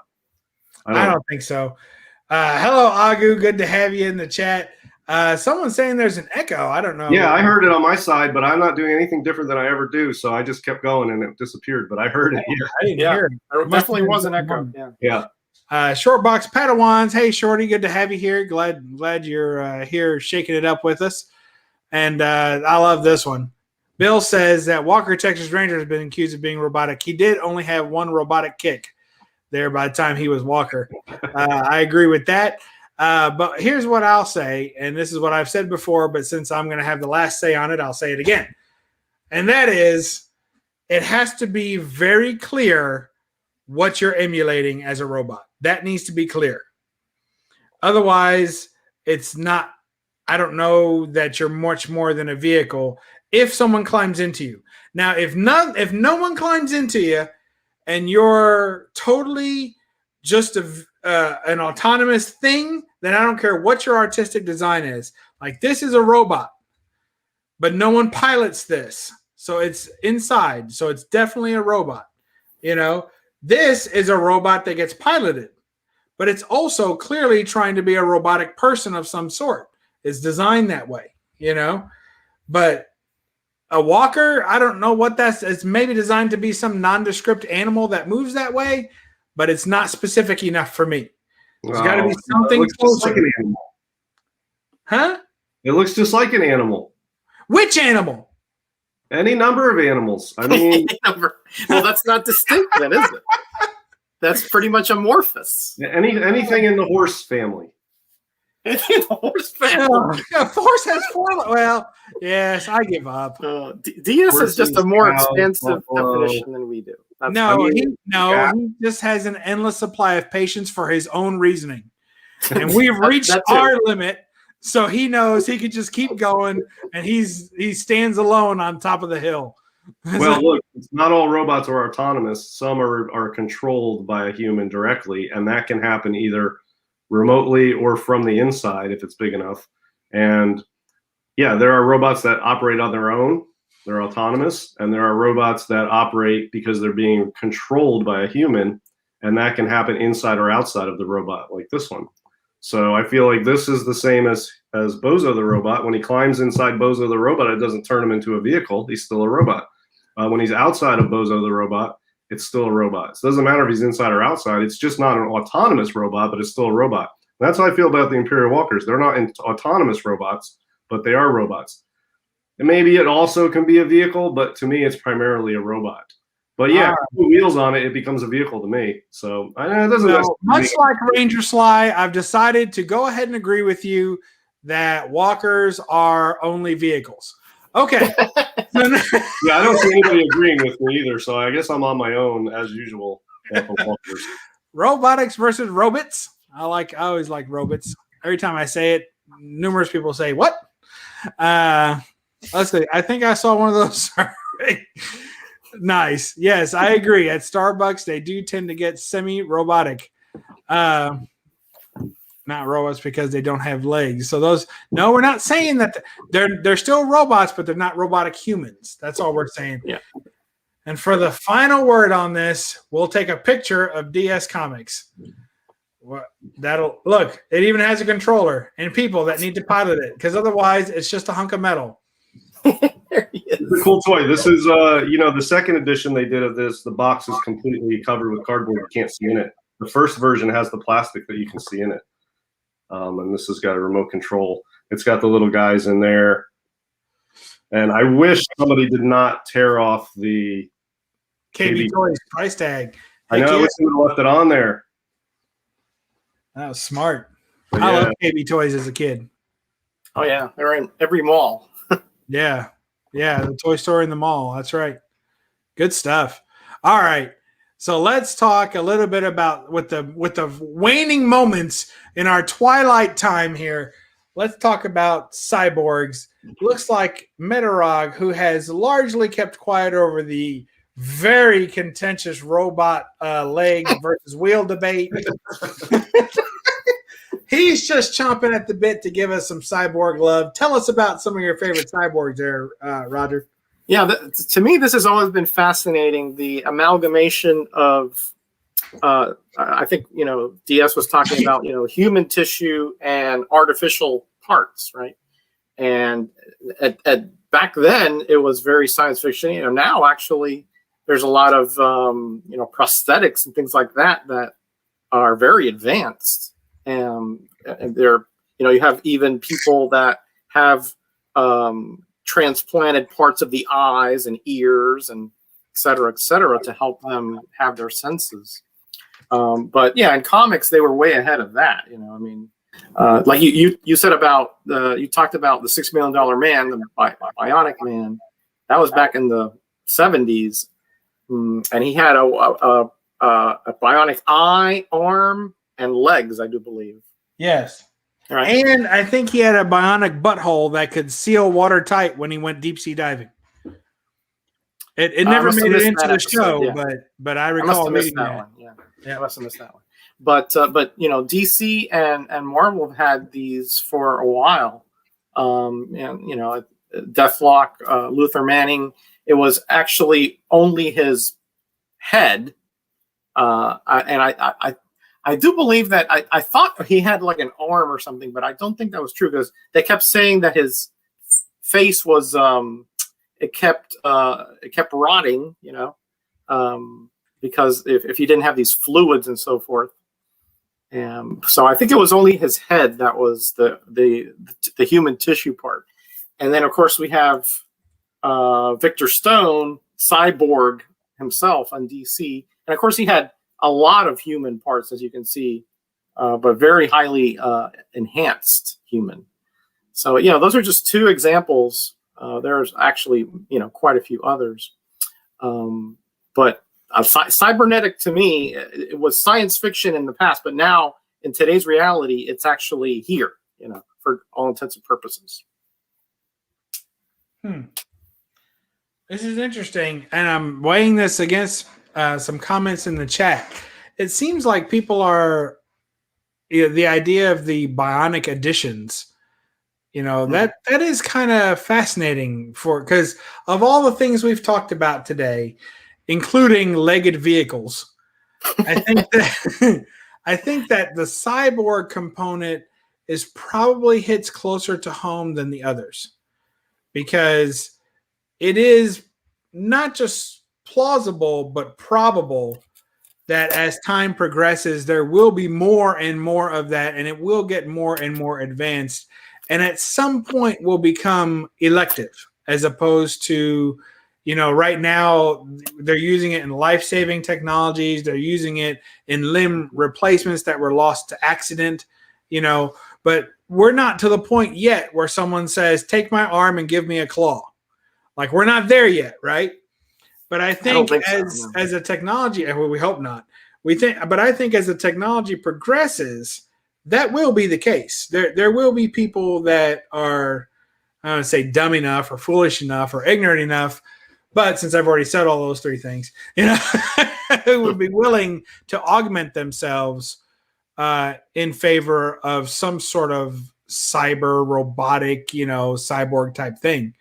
I don't think so. Hello, Agu. Good to have you in the chat. Someone's saying there's an echo. I don't know. Yeah, I heard it on my side, but I'm not doing anything different than I ever do. So I just kept going, and it disappeared. But I heard it. Yeah, I didn't hear it. There definitely was an echo. Yeah. Shortbox Padawans. Hey, Shorty, good to have you here. Glad you're here shaking it up with us. And I love this one. Bill says that Walker Texas Ranger has been accused of being robotic. He did only have one robotic kick there by the time he was Walker. I agree with that. But here's what I'll say, and this is what I've said before, but since I'm going to have the last say on it, I'll say it again. And that is, it has to be very clear what you're emulating as a robot. That needs to be clear. Otherwise, it's not, I don't know that you're much more than a vehicle if someone climbs into you. Now, if no one climbs into you and you're totally just an autonomous thing, then I don't care what your artistic design is. Like, this is a robot, but no one pilots this. So it's inside. So it's definitely a robot. This is a robot that gets piloted, but it's also clearly trying to be a robotic person of some sort. It's designed that way, but a walker, I don't know what it's maybe designed to be some nondescript animal that moves that way, but it's not specific enough for me. There's got to be something closer. Like an animal. Huh? It looks just like an animal. Which animal? Any number of animals. I mean, well, that's not distinct, then, is it? That's pretty much amorphous. Anything in the horse family. Anything in the horse family. A horse has four. Well, yes, I give up. DS is just a more expansive definition than we do. He just has an endless supply of patience for his own reasoning, and we've reached our limit. So he knows he could just keep going, and he stands alone on top of the hill. Well, look, it's not all robots are autonomous. Some are controlled by a human directly, and that can happen either remotely or from the inside if it's big enough. And yeah, there are robots that operate on their own. They're autonomous, and there are robots that operate because they're being controlled by a human, and that can happen inside or outside of the robot, like this one. So I feel like this is the same as Bozo the Robot. When he climbs inside Bozo the Robot, it doesn't turn him into a vehicle. He's still a robot. When he's outside of Bozo the Robot, it's still a robot. So it doesn't matter if he's inside or outside. It's just not an autonomous robot, but it's still a robot. And that's how I feel about the Imperial Walkers. They're not autonomous robots, but they are robots. And maybe it also can be a vehicle, but to me, it's primarily a robot. But yeah, put wheels on it, it becomes a vehicle to me. So I know it doesn't. Much like Ranger Sly, I've decided to go ahead and agree with you that walkers are only vehicles. Okay. Yeah, I don't see anybody agreeing with me either. So I guess I'm on my own as usual. Robotics versus robots. I always like robots. Every time I say it, numerous people say, "What?" Let's see. I think I saw one of those. Nice. Yes, I agree. At Starbucks, they do tend to get semi-robotic. Not robots because they don't have legs. So no, we're not saying that they're still robots, but they're not robotic humans. That's all we're saying. Yeah. And for the final word on this, we'll take a picture of DS Comics. What that'll look. It even has a controller and people that need to pilot it because otherwise it's just a hunk of metal. There he is. It's a cool toy. This is, the second edition they did of this. The box is completely covered with cardboard. You can't see in it. The first version has the plastic that you can see in it. And this has got a remote control. It's got the little guys in there. And I wish somebody did not tear off the KB Toys price tag. I know. I wish they would have left it on there. That was smart. But I yeah. love KB Toys as a kid. Oh yeah, they're in every mall. Yeah. Yeah, the toy store in the mall. That's right. Good stuff. All right. So let's talk a little bit about with the waning moments in our twilight time here. Let's talk about Cyborgs. Looks like Metarog, who has largely kept quiet over the very contentious robot leg versus wheel debate. He's just chomping at the bit to give us some cyborg love. Tell us about some of your favorite cyborgs there, Roger. Yeah, to me, this has always been fascinating. The amalgamation of, I think, DS was talking about, human tissue and artificial parts, right? And back then, it was very science fiction. Now, actually, there's a lot of, prosthetics and things like that are very advanced. And they're, you have even people that have transplanted parts of the eyes and ears and et cetera, to help them have their senses. But yeah, in comics, they were way ahead of that. Like you said about you talked about the $6 Million Man, the Bionic Man. That was back in the 70s, and he had a bionic eye, arm, and legs, I do believe. Yes. All right. And I think he had a bionic butthole that could seal watertight when he went deep sea diving. It never made it into the show, yeah. but I recall reading that one. Yeah, I must have missed that one. But DC and Marvel have had these for a while. And Deathlock, Luther Manning. It was actually only his head, I do believe that I thought he had like an arm or something, but I don't think that was true because they kept saying that his face was it kept rotting, because if he didn't have these fluids and so forth. So I think it was only his head that was the human tissue part. And then of course we have Victor Stone, Cyborg himself on DC, and of course he had a lot of human parts, as you can see, but very highly enhanced human. So, those are just two examples. There's actually, quite a few others. But cybernetic, to me, it was science fiction in the past, but now in today's reality, it's actually here, for all intents and purposes. This is interesting, and I'm weighing this against some comments in the chat. It seems like people are, the idea of the bionic additions, that is kind of fascinating because of all the things we've talked about today, including legged vehicles. I think that the cyborg component is probably hits closer to home than the others because it is not just plausible but probable that as time progresses there will be more and more of that, and it will get more and more advanced, and at some point will become elective as opposed to right now they're using it in life-saving technologies, they're using it in limb replacements that were lost to accident, but we're not to the point yet where someone says take my arm and give me a claw. Like, we're not there yet, right? But I think as a technology, well, we hope not. But I think as the technology progresses, that will be the case. There will be people that are, I don't want to say dumb enough or foolish enough or ignorant enough, but since I've already said all those three things, who would be willing to augment themselves in favor of some sort of cyber robotic, cyborg type thing.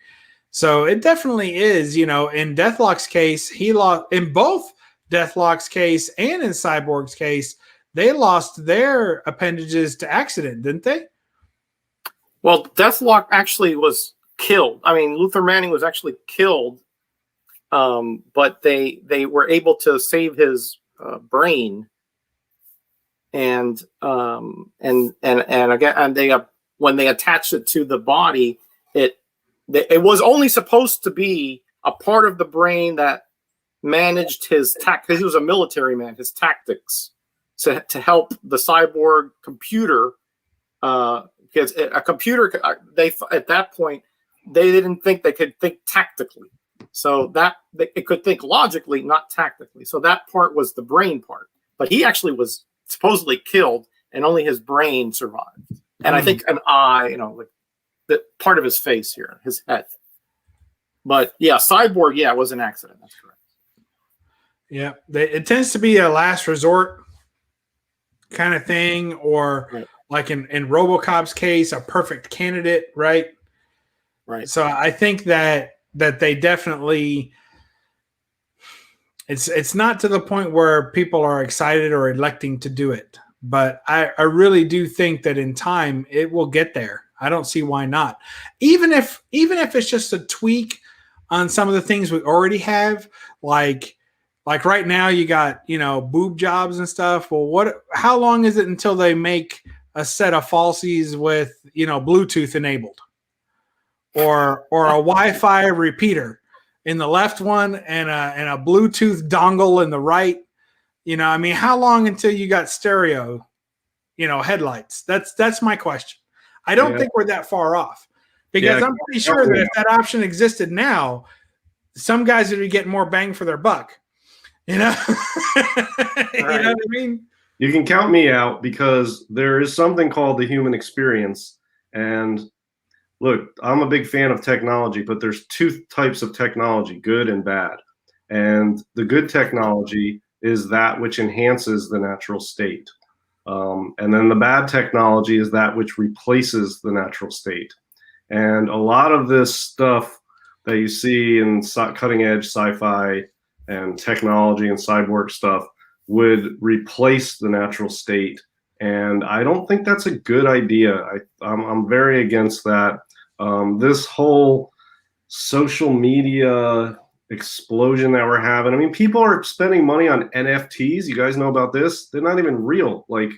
So it definitely is, in Deathlock's case, he lost in both Deathlock's case and in Cyborg's case. they lost their appendages to accident, didn't they? Well, Deathlock actually was killed. I mean, Luther Manning was actually killed, but they were able to save his brain, and they when they attached it to the body, it was only supposed to be a part of the brain that managed his because he was a military man, his tactics to help the cyborg computer. Because a computer, at that point, they didn't think they could think tactically. So that it could think logically, not tactically. So that part was the brain part. But he actually was supposedly killed, and only his brain survived. And I think an eye, like the part of his face here, his head. But yeah, Cyborg, it was an accident. That's correct. Yeah, it tends to be a last resort kind of thing, or right. Like in RoboCop's case, a perfect candidate, right? Right. So I think that they definitely, it's not to the point where people are excited or electing to do it, but I really do think that in time it will get there. I don't see why not. Even if it's just a tweak on some of the things we already have, like right now you got, boob jobs and stuff. Well, how long is it until they make a set of falsies with, Bluetooth enabled, or a Wi-Fi repeater in the left one and a Bluetooth dongle in the right? How long until you got stereo, headlights? That's my question. I don't think we're that far off, because I'm pretty sure that if that option existed now, some guys would be getting more bang for their buck. You know what I mean? You can count me out, because there is something called the human experience. And look, I'm a big fan of technology, but there's two types of technology, good and bad. And the good technology is that which enhances the natural state. And then the bad technology is that which replaces the natural state. And a lot of this stuff that you see in cutting edge sci-fi and technology and cyborg stuff would replace the natural state. And I don't think that's a good idea. I'm very against that. This whole social media explosion that we're having. I mean, people are spending money on NFTs. You guys know about this? They're not even real. Like,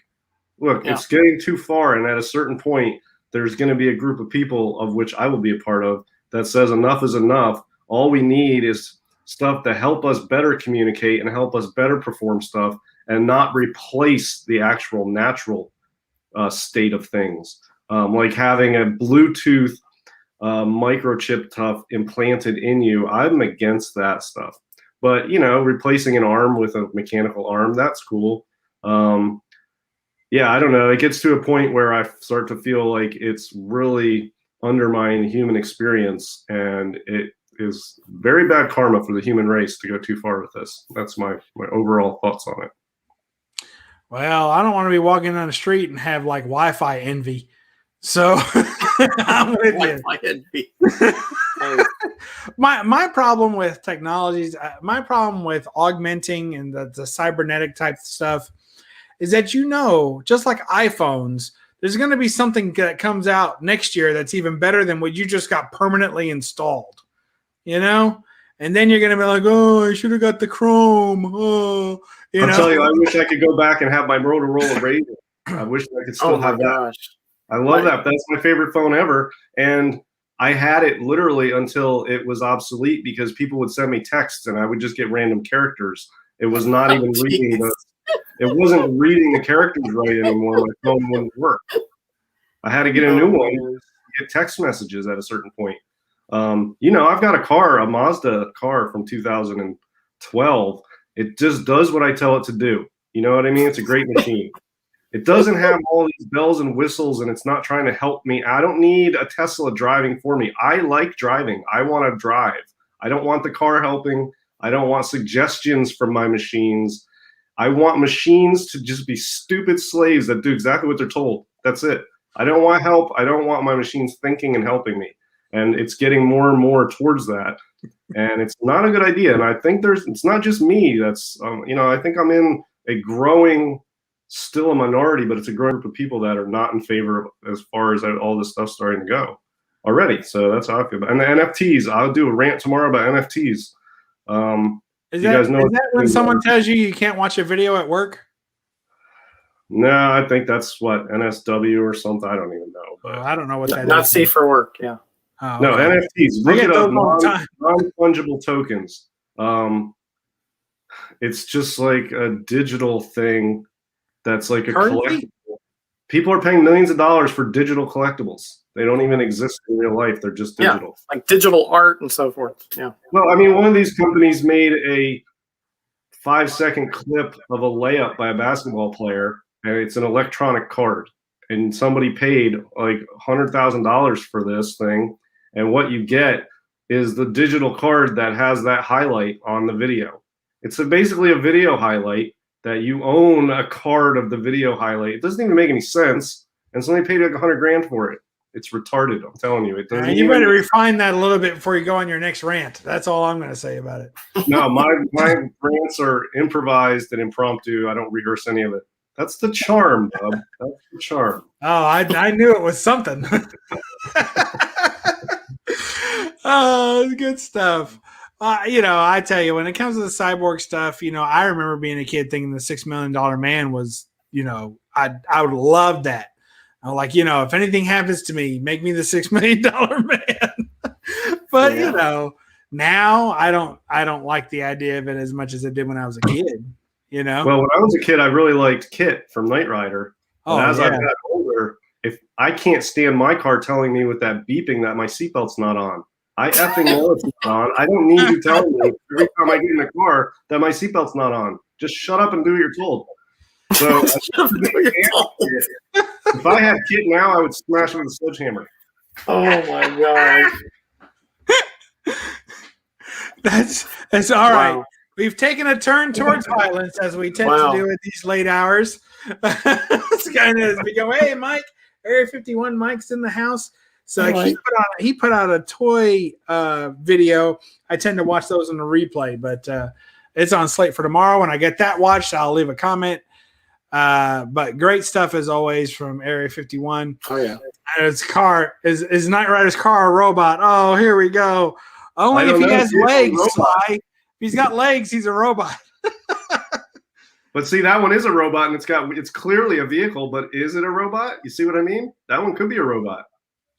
look, it's getting too far. And at a certain point, there's going to be a group of people, of which I will be a part of, that says enough is enough. All we need is stuff to help us better communicate and help us better perform stuff, and not replace the actual natural state of things. Like having a Bluetooth microchip stuff implanted in you. I'm against that stuff. But, replacing an arm with a mechanical arm, that's cool. I don't know. It gets to a point where I start to feel like it's really undermining the human experience, and it is very bad karma for the human race to go too far with this. That's my overall thoughts on it. Well, I don't want to be walking down the street and have like Wi-Fi envy. So I'm with Wi-Fi envy. My problem with technologies, my problem with augmenting and the cybernetic type stuff is that, just like iPhones, there's going to be something that comes out next year that's even better than what you just got permanently installed. And then you're going to be like, oh, I should have got the Chrome. Oh, I'll tell you, I wish I could go back and have my Motorola Razr. I wish I could still have that. Gosh. I love that. That's my favorite phone ever. And I had it literally until it was obsolete, because people would send me texts and I would just get random characters. It was not even reading it wasn't reading the characters right anymore. My phone wouldn't work. I had to get a new one to get text messages at a certain point. I've got a Mazda car from 2012. It just does what I tell it to do. You know what I mean? It's a great machine. It doesn't have all these bells and whistles, and it's not trying to help me. I don't need a Tesla driving for me. I like driving. I want to drive. I don't want the car helping. I don't want suggestions from my machines. I want machines to just be stupid slaves that do exactly what they're told. That's it. I don't want help. I don't want my machines thinking and helping me. And it's getting more and more towards that. And it's not a good idea. And I think it's not just me. That's, I think I'm in a growing still a minority, but it's a growing group of people that are not in favor of as far as all this stuff starting to go already. So that's how I feel about it. And the NFTs, I'll do a rant tomorrow about NFTs. Is that when someone tells you can't watch a video at work? No, I think that's what NSW or something. I don't even know. But I don't know what that is. Not safe for work. Yeah. Oh, no, okay. NFTs. Look it up. Non-fungible tokens. It's just like a digital thing that's like a collectible. People are paying millions of dollars for digital collectibles. They don't even exist in real life. They're just digital. Yeah, like digital art and so forth. Yeah. Well, I mean, one of these companies made a 5-second clip of a layup by a basketball player, and it's an electronic card. And somebody paid like $100,000 for this thing. And what you get is the digital card that has that highlight on the video. It's basically a video highlight that you own a card of the video highlight. It doesn't even make any sense. And somebody paid like $100,000 for it. It's retarded. I'm telling you. It doesn't. You better refine that a little bit before you go on your next rant. That's all I'm going to say about it. No, my rants are improvised and impromptu. I don't rehearse any of it. That's the charm, Bub. That's the charm. Oh, I knew it was something. Oh, good stuff. I tell you, when it comes to the cyborg stuff, I remember being a kid thinking the $6 Million Man was, I would love that. I'm like, if anything happens to me, make me the $6 Million Man. But now I don't like the idea of it as much as I did when I was a kid. Well, when I was a kid, I really liked Kit from Knight Rider. Oh, as I got older, if I can't stand my car telling me with that beeping that my seatbelt's not on, I effing know it's not on. I don't need you telling me every time I get in the car that my seatbelt's not on. Just shut up and do what you're told. So if I had Kit now, I would smash it with a sledgehammer. Oh my god. That's all right. We've taken a turn towards violence, as we tend to do at these late hours. It's kind of as we go, hey, Mike, Area 51 Mike's in the house. So he put out a toy video. I tend to watch those in the replay, but it's on slate for tomorrow. When I get that watched, I'll leave a comment. But great stuff as always from Area 51. Oh yeah. And his car is Knight Rider's car a robot? Oh, here we go. Only if he has legs, Sly. If he's got legs, he's a robot. But see, that one is a robot, and it's clearly a vehicle, but is it a robot? You see what I mean? That one could be a robot.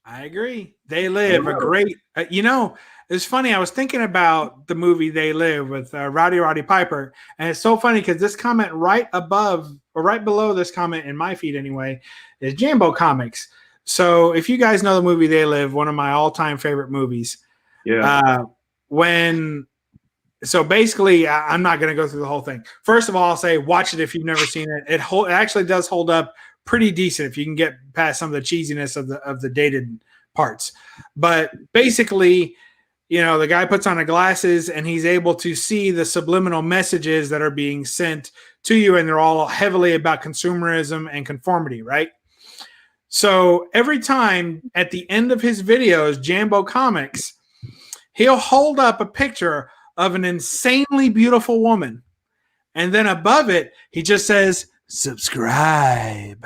I agree. They Live, a great, it's funny. I was thinking about the movie They Live with Roddy Piper. And it's so funny because this comment right above or right below this comment in my feed anyway is Jambo Comics. So if you guys know the movie They Live, one of my all-time favorite movies. Yeah. So basically, I'm not going to go through the whole thing. First of all, I'll say watch it if you've never seen it. It actually does hold up pretty decent if you can get past some of the cheesiness of the dated parts. But basically, the guy puts on the glasses and he's able to see the subliminal messages that are being sent to you, and they're all heavily about consumerism and conformity, right? So every time at the end of his videos, Jambo Comics, he'll hold up a picture of an insanely beautiful woman. And then above it, he just says, subscribe.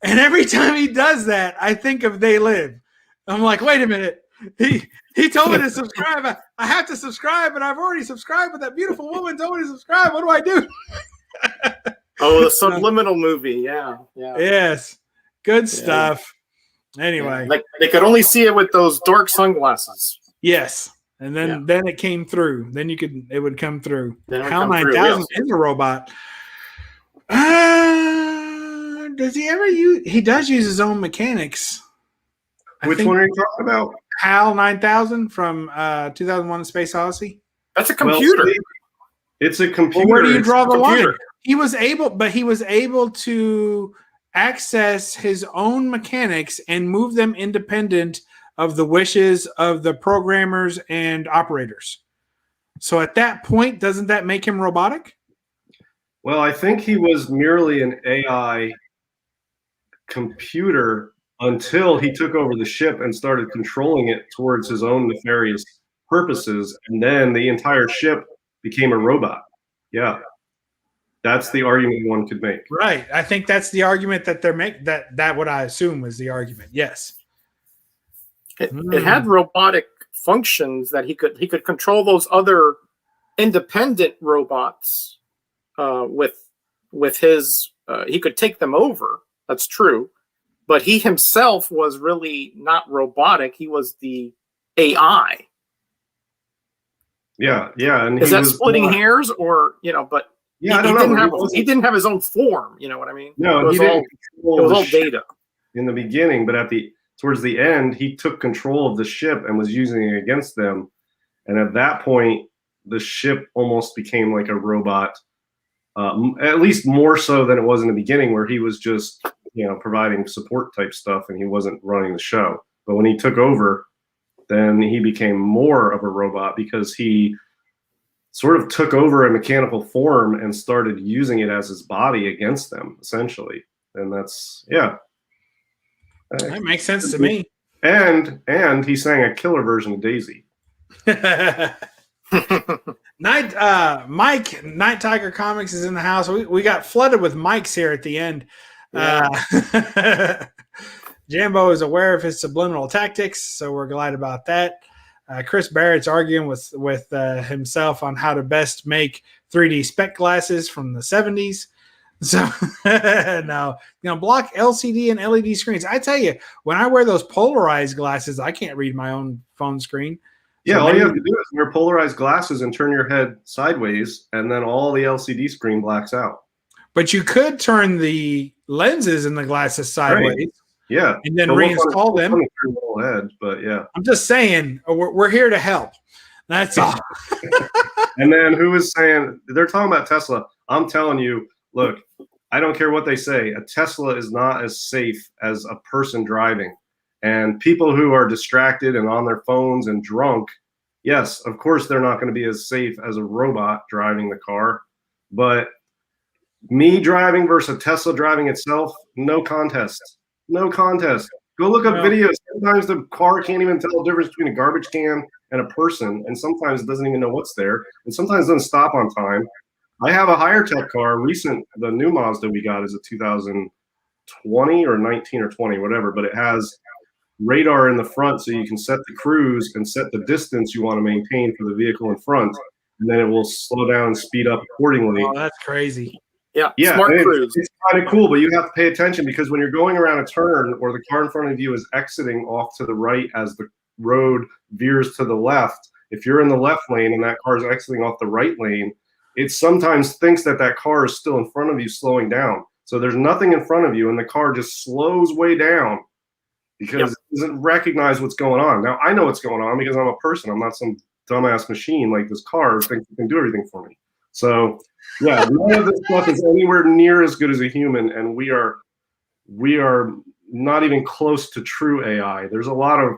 And every time he does that, I think of They Live. I'm like, wait a minute. He told me to subscribe. I have to subscribe, but I've already subscribed, but that beautiful woman told me to subscribe. What do I do? Oh, the subliminal movie. Yeah. Yes. Good stuff. Anyway. Like they could only see it with those dark sunglasses. Yes. And then it came through. Then it would come through. HAL 9000 is a robot. Does he ever use? He does use his own mechanics. Which one are you talking about? HAL 9000 from 2001: A Space Odyssey. That's a computer. Well, it's a computer. Well, where do you draw the line? He was able to access his own mechanics and move them independent of the wishes of the programmers and operators. So at that point, doesn't that make him robotic? Well, I think he was merely an AI computer until he took over the ship and started controlling it towards his own nefarious purposes. And then the entire ship became a robot. Yeah. That's the argument one could make. Right. I think that's the argument that they're making. That what I assume was the argument. Yes. It had robotic functions that he could control those other independent robots with his. He could take them over. That's true, but he himself was really not robotic. He was the AI. Yeah, and is that splitting hairs, or but yeah, I don't know. He didn't have his own form. You know what I mean? No, it was all data in the beginning, but towards the end, he took control of the ship and was using it against them. And at that point, the ship almost became like a robot, at least more so than it was in the beginning, where he was just providing support type stuff and he wasn't running the show. But when he took over, then he became more of a robot because he sort of took over a mechanical form and started using it as his body against them, essentially. And that's, that makes sense to me. And he sang a killer version of Daisy. Mike, Night Tiger Comics is in the house. We got flooded with mics here at the end. Jambo is aware of his subliminal tactics, so we're glad about that. Chris Barrett's arguing with himself on how to best make 3D spec glasses from the 70s. So no, block LCD and LED screens. I tell you, when I wear those polarized glasses, I can't read my own phone screen. Yeah, all you have to do is wear polarized glasses and turn your head sideways, and then all the LCD screen blacks out. But you could turn the lenses in the glasses sideways. Right. Yeah. And then reinstall them. Head, but yeah. I'm just saying, we're here to help. That's all. And then who is saying, they're talking about Tesla. I'm telling you, look, I don't care what they say. A Tesla is not as safe as a person driving. And people who are distracted and on their phones and drunk, yes, of course, they're not going to be as safe as a robot driving the car. But me driving versus a Tesla driving itself, no contest. No contest. Go look up videos. Sometimes the car can't even tell the difference between a garbage can and a person, and sometimes it doesn't even know what's there, and sometimes it doesn't stop on time. I have a higher tech car. The new Mazda we got is a 2020 or 19 or 20, whatever, but it has radar in the front, so you can set the cruise and set the distance you want to maintain for the vehicle in front, and then it will slow down and speed up accordingly. Oh, that's crazy. Yeah, smart cruise. It's kind of cool, but you have to pay attention because when you're going around a turn or the car in front of you is exiting off to the right as the road veers to the left, if you're in the left lane and that car is exiting off the right lane, it sometimes thinks that car is still in front of you slowing down. So there's nothing in front of you and the car just slows way down because it doesn't recognize what's going on. Now, I know what's going on because I'm a person. I'm not some dumbass machine like this car thinks it can do everything for me. So, yeah, none of this stuff is anywhere near as good as a human, and we are not even close to true AI. There's a lot of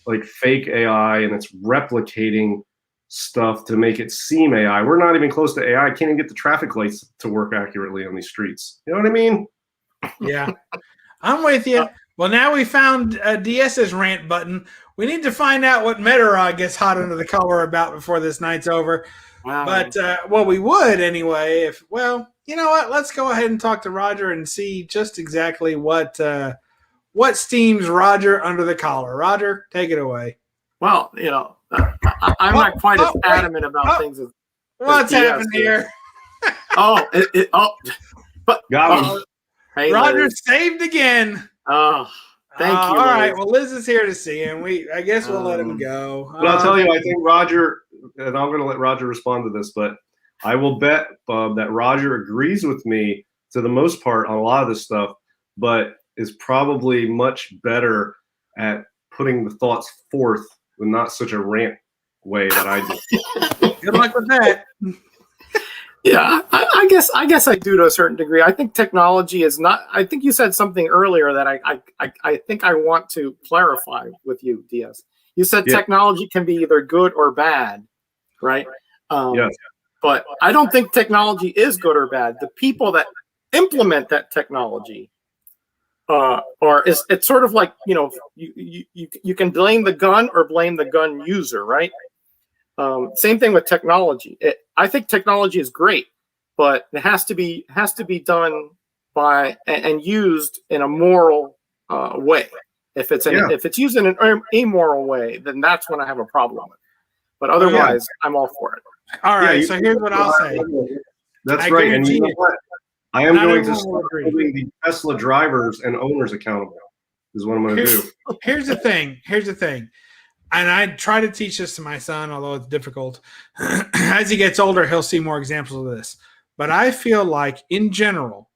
like fake AI, and it's replicating stuff to make it seem AI. We're not even close to AI. I can't even get the traffic lights to work accurately on these streets. You know what I mean? Yeah, I'm with you. Well, now we found DS's rant button. We need to find out what Metarog gets hot under the collar about before this night's over. Wow. But, we would anyway. You know what? Let's go ahead and talk to Roger and see just exactly what steams Roger under the collar. Roger, take it away. Well, I'm not quite as adamant about things as what's happening here? But got him. Hey, Roger Liz. Saved again. Oh, thank you. All right. Well, Liz is here to see him. I guess we'll let him go. But I'll tell you, I think Roger, and I'm going to let Roger respond to this, but I will bet, Bub, that Roger agrees with me to the most part on a lot of this stuff, but is probably much better at putting the thoughts forth in not such a rant way that I do. Good luck with that. Yeah, I guess I do to a certain degree. I think technology is not. I think you said something earlier that I think I want to clarify with you, DS. You said technology can be either good or bad, right? Yes. But I don't think technology is good or bad. The people that implement that technology it's sort of like you can blame the gun or blame the gun user, right? Same thing with technology. I think technology is great. but it has to be done by and used in a moral way. If it's used in an amoral way, then that's when I have a problem with it. But otherwise, I'm all for it. All right, so here's what I'll say. That's right, and you know what? I am going to start holding the Tesla drivers and owners accountable. Is what I'm going to do. Here's the thing. And I try to teach this to my son, although it's difficult. As he gets older, he'll see more examples of this. But I feel like, in general,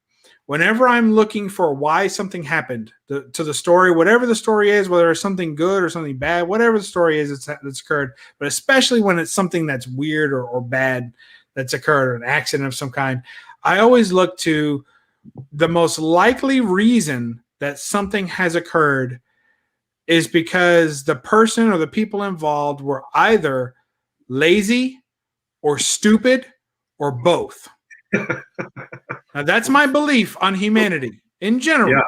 whenever I'm looking for why something happened to the story, whatever the story is, whether it's something good or something bad, whatever the story is that's occurred, but especially when it's something that's weird or bad that's occurred, or an accident of some kind, I always look to the most likely reason that something has occurred is because the person or the people involved were either lazy or stupid or both. Now, that's my belief on humanity in general.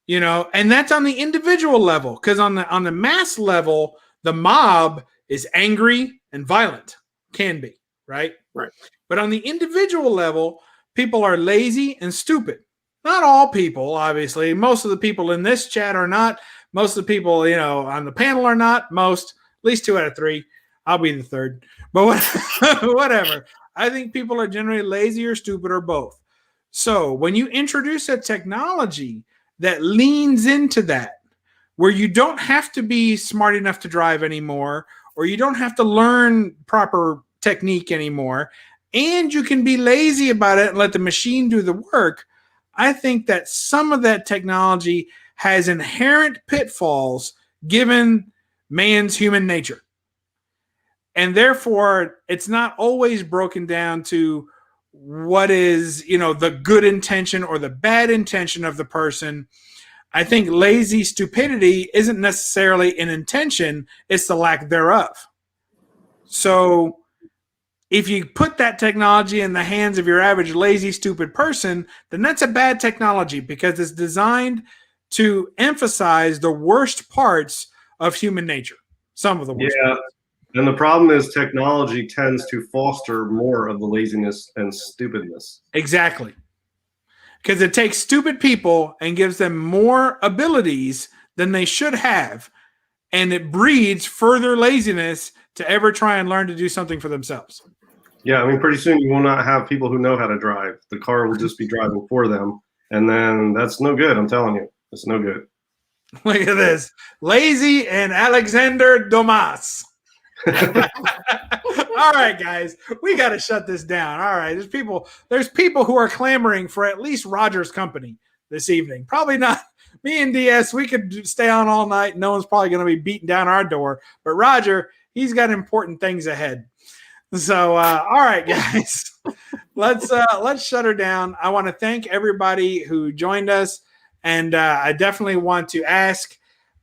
Yeah. And that's on the individual level, because on the mass level, the mob is angry and violent, can be, right? Right. But on the individual level, people are lazy and stupid. Not all people, obviously. Most of the people in this chat are not. Most of the people, on the panel are not. Most, at least 2 out of 3. I'll be the third. But whatever. I think people are generally lazy or stupid or both. So when you introduce a technology that leans into that, where you don't have to be smart enough to drive anymore, or you don't have to learn proper technique anymore, and you can be lazy about it and let the machine do the work, I think that some of that technology has inherent pitfalls given man's human nature. And therefore, it's not always broken down to what is, the good intention or the bad intention of the person. I think lazy stupidity isn't necessarily an intention, it's the lack thereof. So if you put that technology in the hands of your average lazy, stupid person, then that's a bad technology, because it's designed to emphasize the worst parts of human nature. Some of the worst parts. And the problem is technology tends to foster more of the laziness and stupidness. Exactly. Because it takes stupid people and gives them more abilities than they should have. And it breeds further laziness to ever try and learn to do something for themselves. Yeah, pretty soon you will not have people who know how to drive. The car will just be driving for them. And then that's no good, I'm telling you. It's no good. Look at this. Lazy and Alexander Dumas. All right, guys, we got to shut this down. All right, there's people who are clamoring for at least Roger's company this evening. Probably not me and DS. We could stay on all night. No one's probably going to be beating down our door. But Roger, he's got important things ahead. So, all right, guys, let's shut her down. I want to thank everybody who joined us, and I definitely want to ask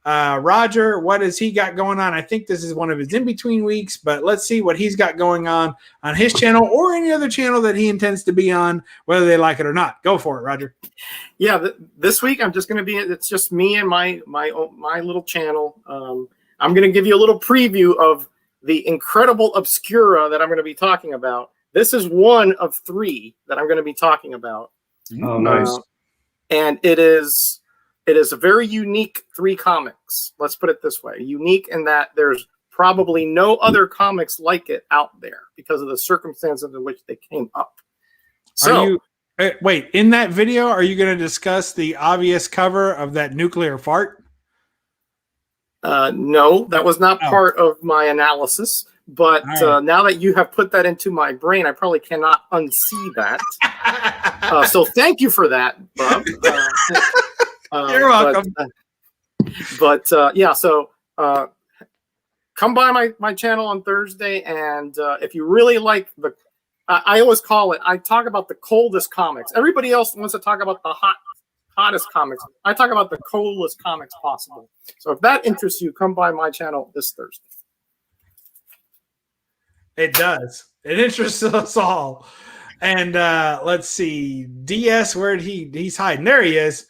Roger, what has he got going on? I think this is one of his in-between weeks, but let's see what he's got going on his channel or any other channel that he intends to be on, whether they like it or not. Go for it, Roger. Yeah, this week I'm just going to be, it's just me and my little channel. I'm going to give you a little preview of the incredible obscura that I'm going to be talking about. This is one of 3 that I'm going to be talking about. Oh, nice. And it is a very unique 3 comics. Let's put it this way. Unique in that there's probably no other comics like it out there because of the circumstances in which they came up. So, wait, in that video, are you going to discuss the obvious cover of that nuclear fart? No, that was not part of my analysis. But now that you have put that into my brain, I probably cannot unsee that. So thank you for that, Bob. You're welcome. So come by my channel on Thursday, and if you really like I always call it, I talk about the coldest comics. Everybody else wants to talk about the hottest comics. I talk about the coldest comics possible. So if that interests you, come by my channel this Thursday. It does. It interests us all. And let's see, DS, where'd he's hiding? There he is.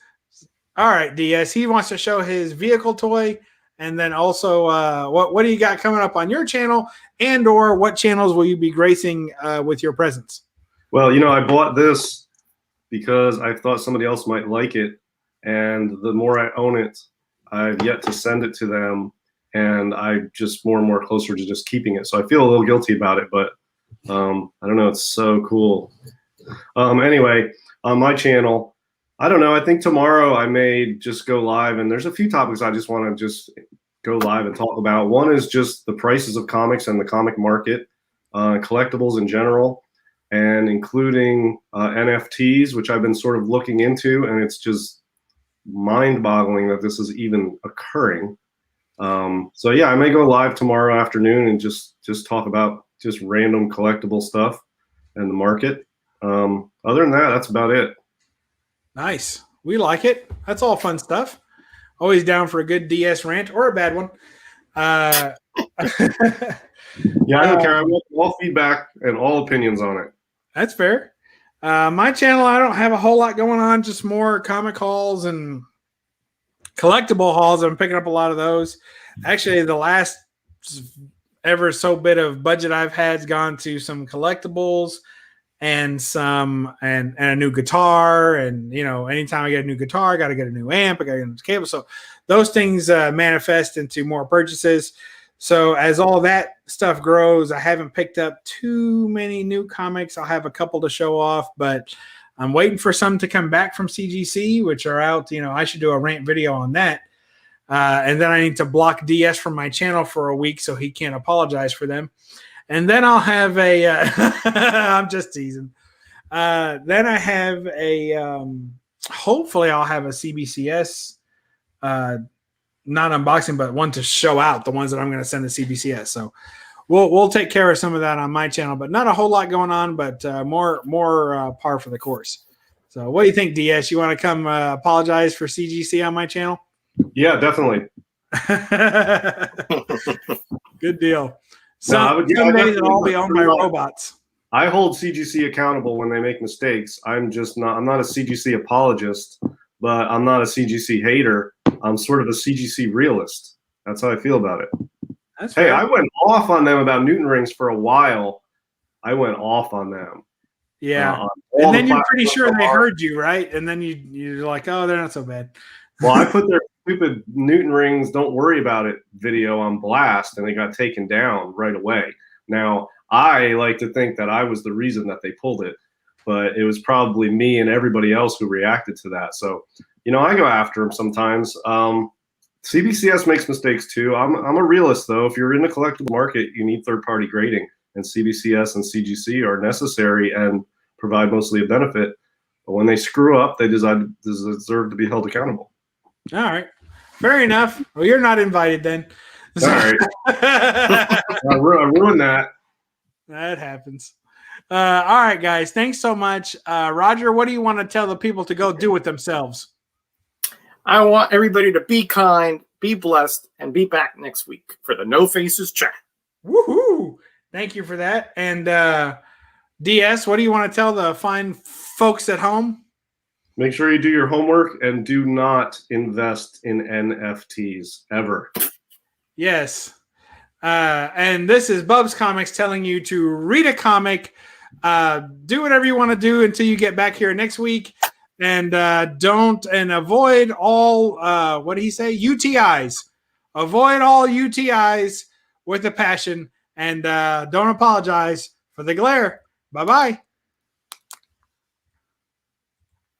All right, DS. He wants to show his vehicle toy, and then also what do you got coming up on your channel, and or what channels will you be gracing with your presence? Well, I bought this because I thought somebody else might like it. And the more I own it, I've yet to send it to them. And I'm just more and more closer to just keeping it. So I feel a little guilty about it, but I don't know. It's so cool. Anyway, on my channel, I don't know. I think tomorrow I may just go live. And there's a few topics I just want to just go live and talk about. One is just the prices of comics and the comic market, collectibles in general, and including NFTs, which I've been sort of looking into, and it's just mind-boggling that this is even occurring. So yeah, I may go live tomorrow afternoon and just talk about just random collectible stuff and the market. Other than that, that's about it. Nice. We like it. That's all fun stuff. Always down for a good DS rant or a bad one. Yeah, I don't care. I want all feedback and all opinions on it. That's fair. My channel, I don't have a whole lot going on, just more comic hauls and collectible hauls. I'm picking up a lot of those. Actually, the last ever so bit of budget I've had has gone to some collectibles and a new guitar. And, anytime I get a new guitar, I got to get a new amp. I got to get a new cable. So those things manifest into more purchases. So as all that stuff grows, I haven't picked up too many new comics. I'll have a couple to show off, but I'm waiting for some to come back from CGC, which are out. I should do a rant video on that. And then I need to block DS from my channel for a week so he can't apologize for them. And then I'll have a I'm just teasing. Then I have a hopefully I'll have a CBCS not unboxing, but one to show out, the ones that I'm going to send to CBCS. So we'll take care of some of that on my channel, but not a whole lot going on, but more par for the course. So what do you think, DS? You want to come apologize for CGC on my channel? Yeah, definitely. Good deal. Someday it'll all be owned by robots. I hold CGC accountable when they make mistakes. I'm not a CGC apologist, but I'm not a CGC hater. I'm sort of a CGC realist. That's how I feel about it. That's fair. Hey, I went off on them about Newton rings for a while. I went off on them. Yeah. And then you're pretty sure they heard you, right? And then you're like, oh, they're not so bad. Well, I put their stupid Newton rings, don't worry about it video on blast, and they got taken down right away. Now, I like to think that I was the reason that they pulled it, but it was probably me and everybody else who reacted to that. So, I go after them sometimes. CBCS makes mistakes too. I'm a realist though. If you're in the collectible market, you need third-party grading, and CBCS and CGC are necessary and provide mostly a benefit. But when they screw up, they deserve to be held accountable. All right. Fair enough. Well, you're not invited then. All right. I ruined that. That happens. All right, guys. Thanks so much. Roger, what do you want to tell the people to go do with themselves? I want everybody to be kind, be blessed, and be back next week for the No Faces chat. Woohoo! Thank you for that. And DS, what do you want to tell the fine folks at home? Make sure you do your homework and do not invest in NFTs ever. Yes. And this is BUB'S Comics telling you to read a comic, do whatever you want to do until you get back here next week, and avoid all, what did he say? UTIs. Avoid all UTIs with a passion, and don't apologize for the glare. Bye-bye.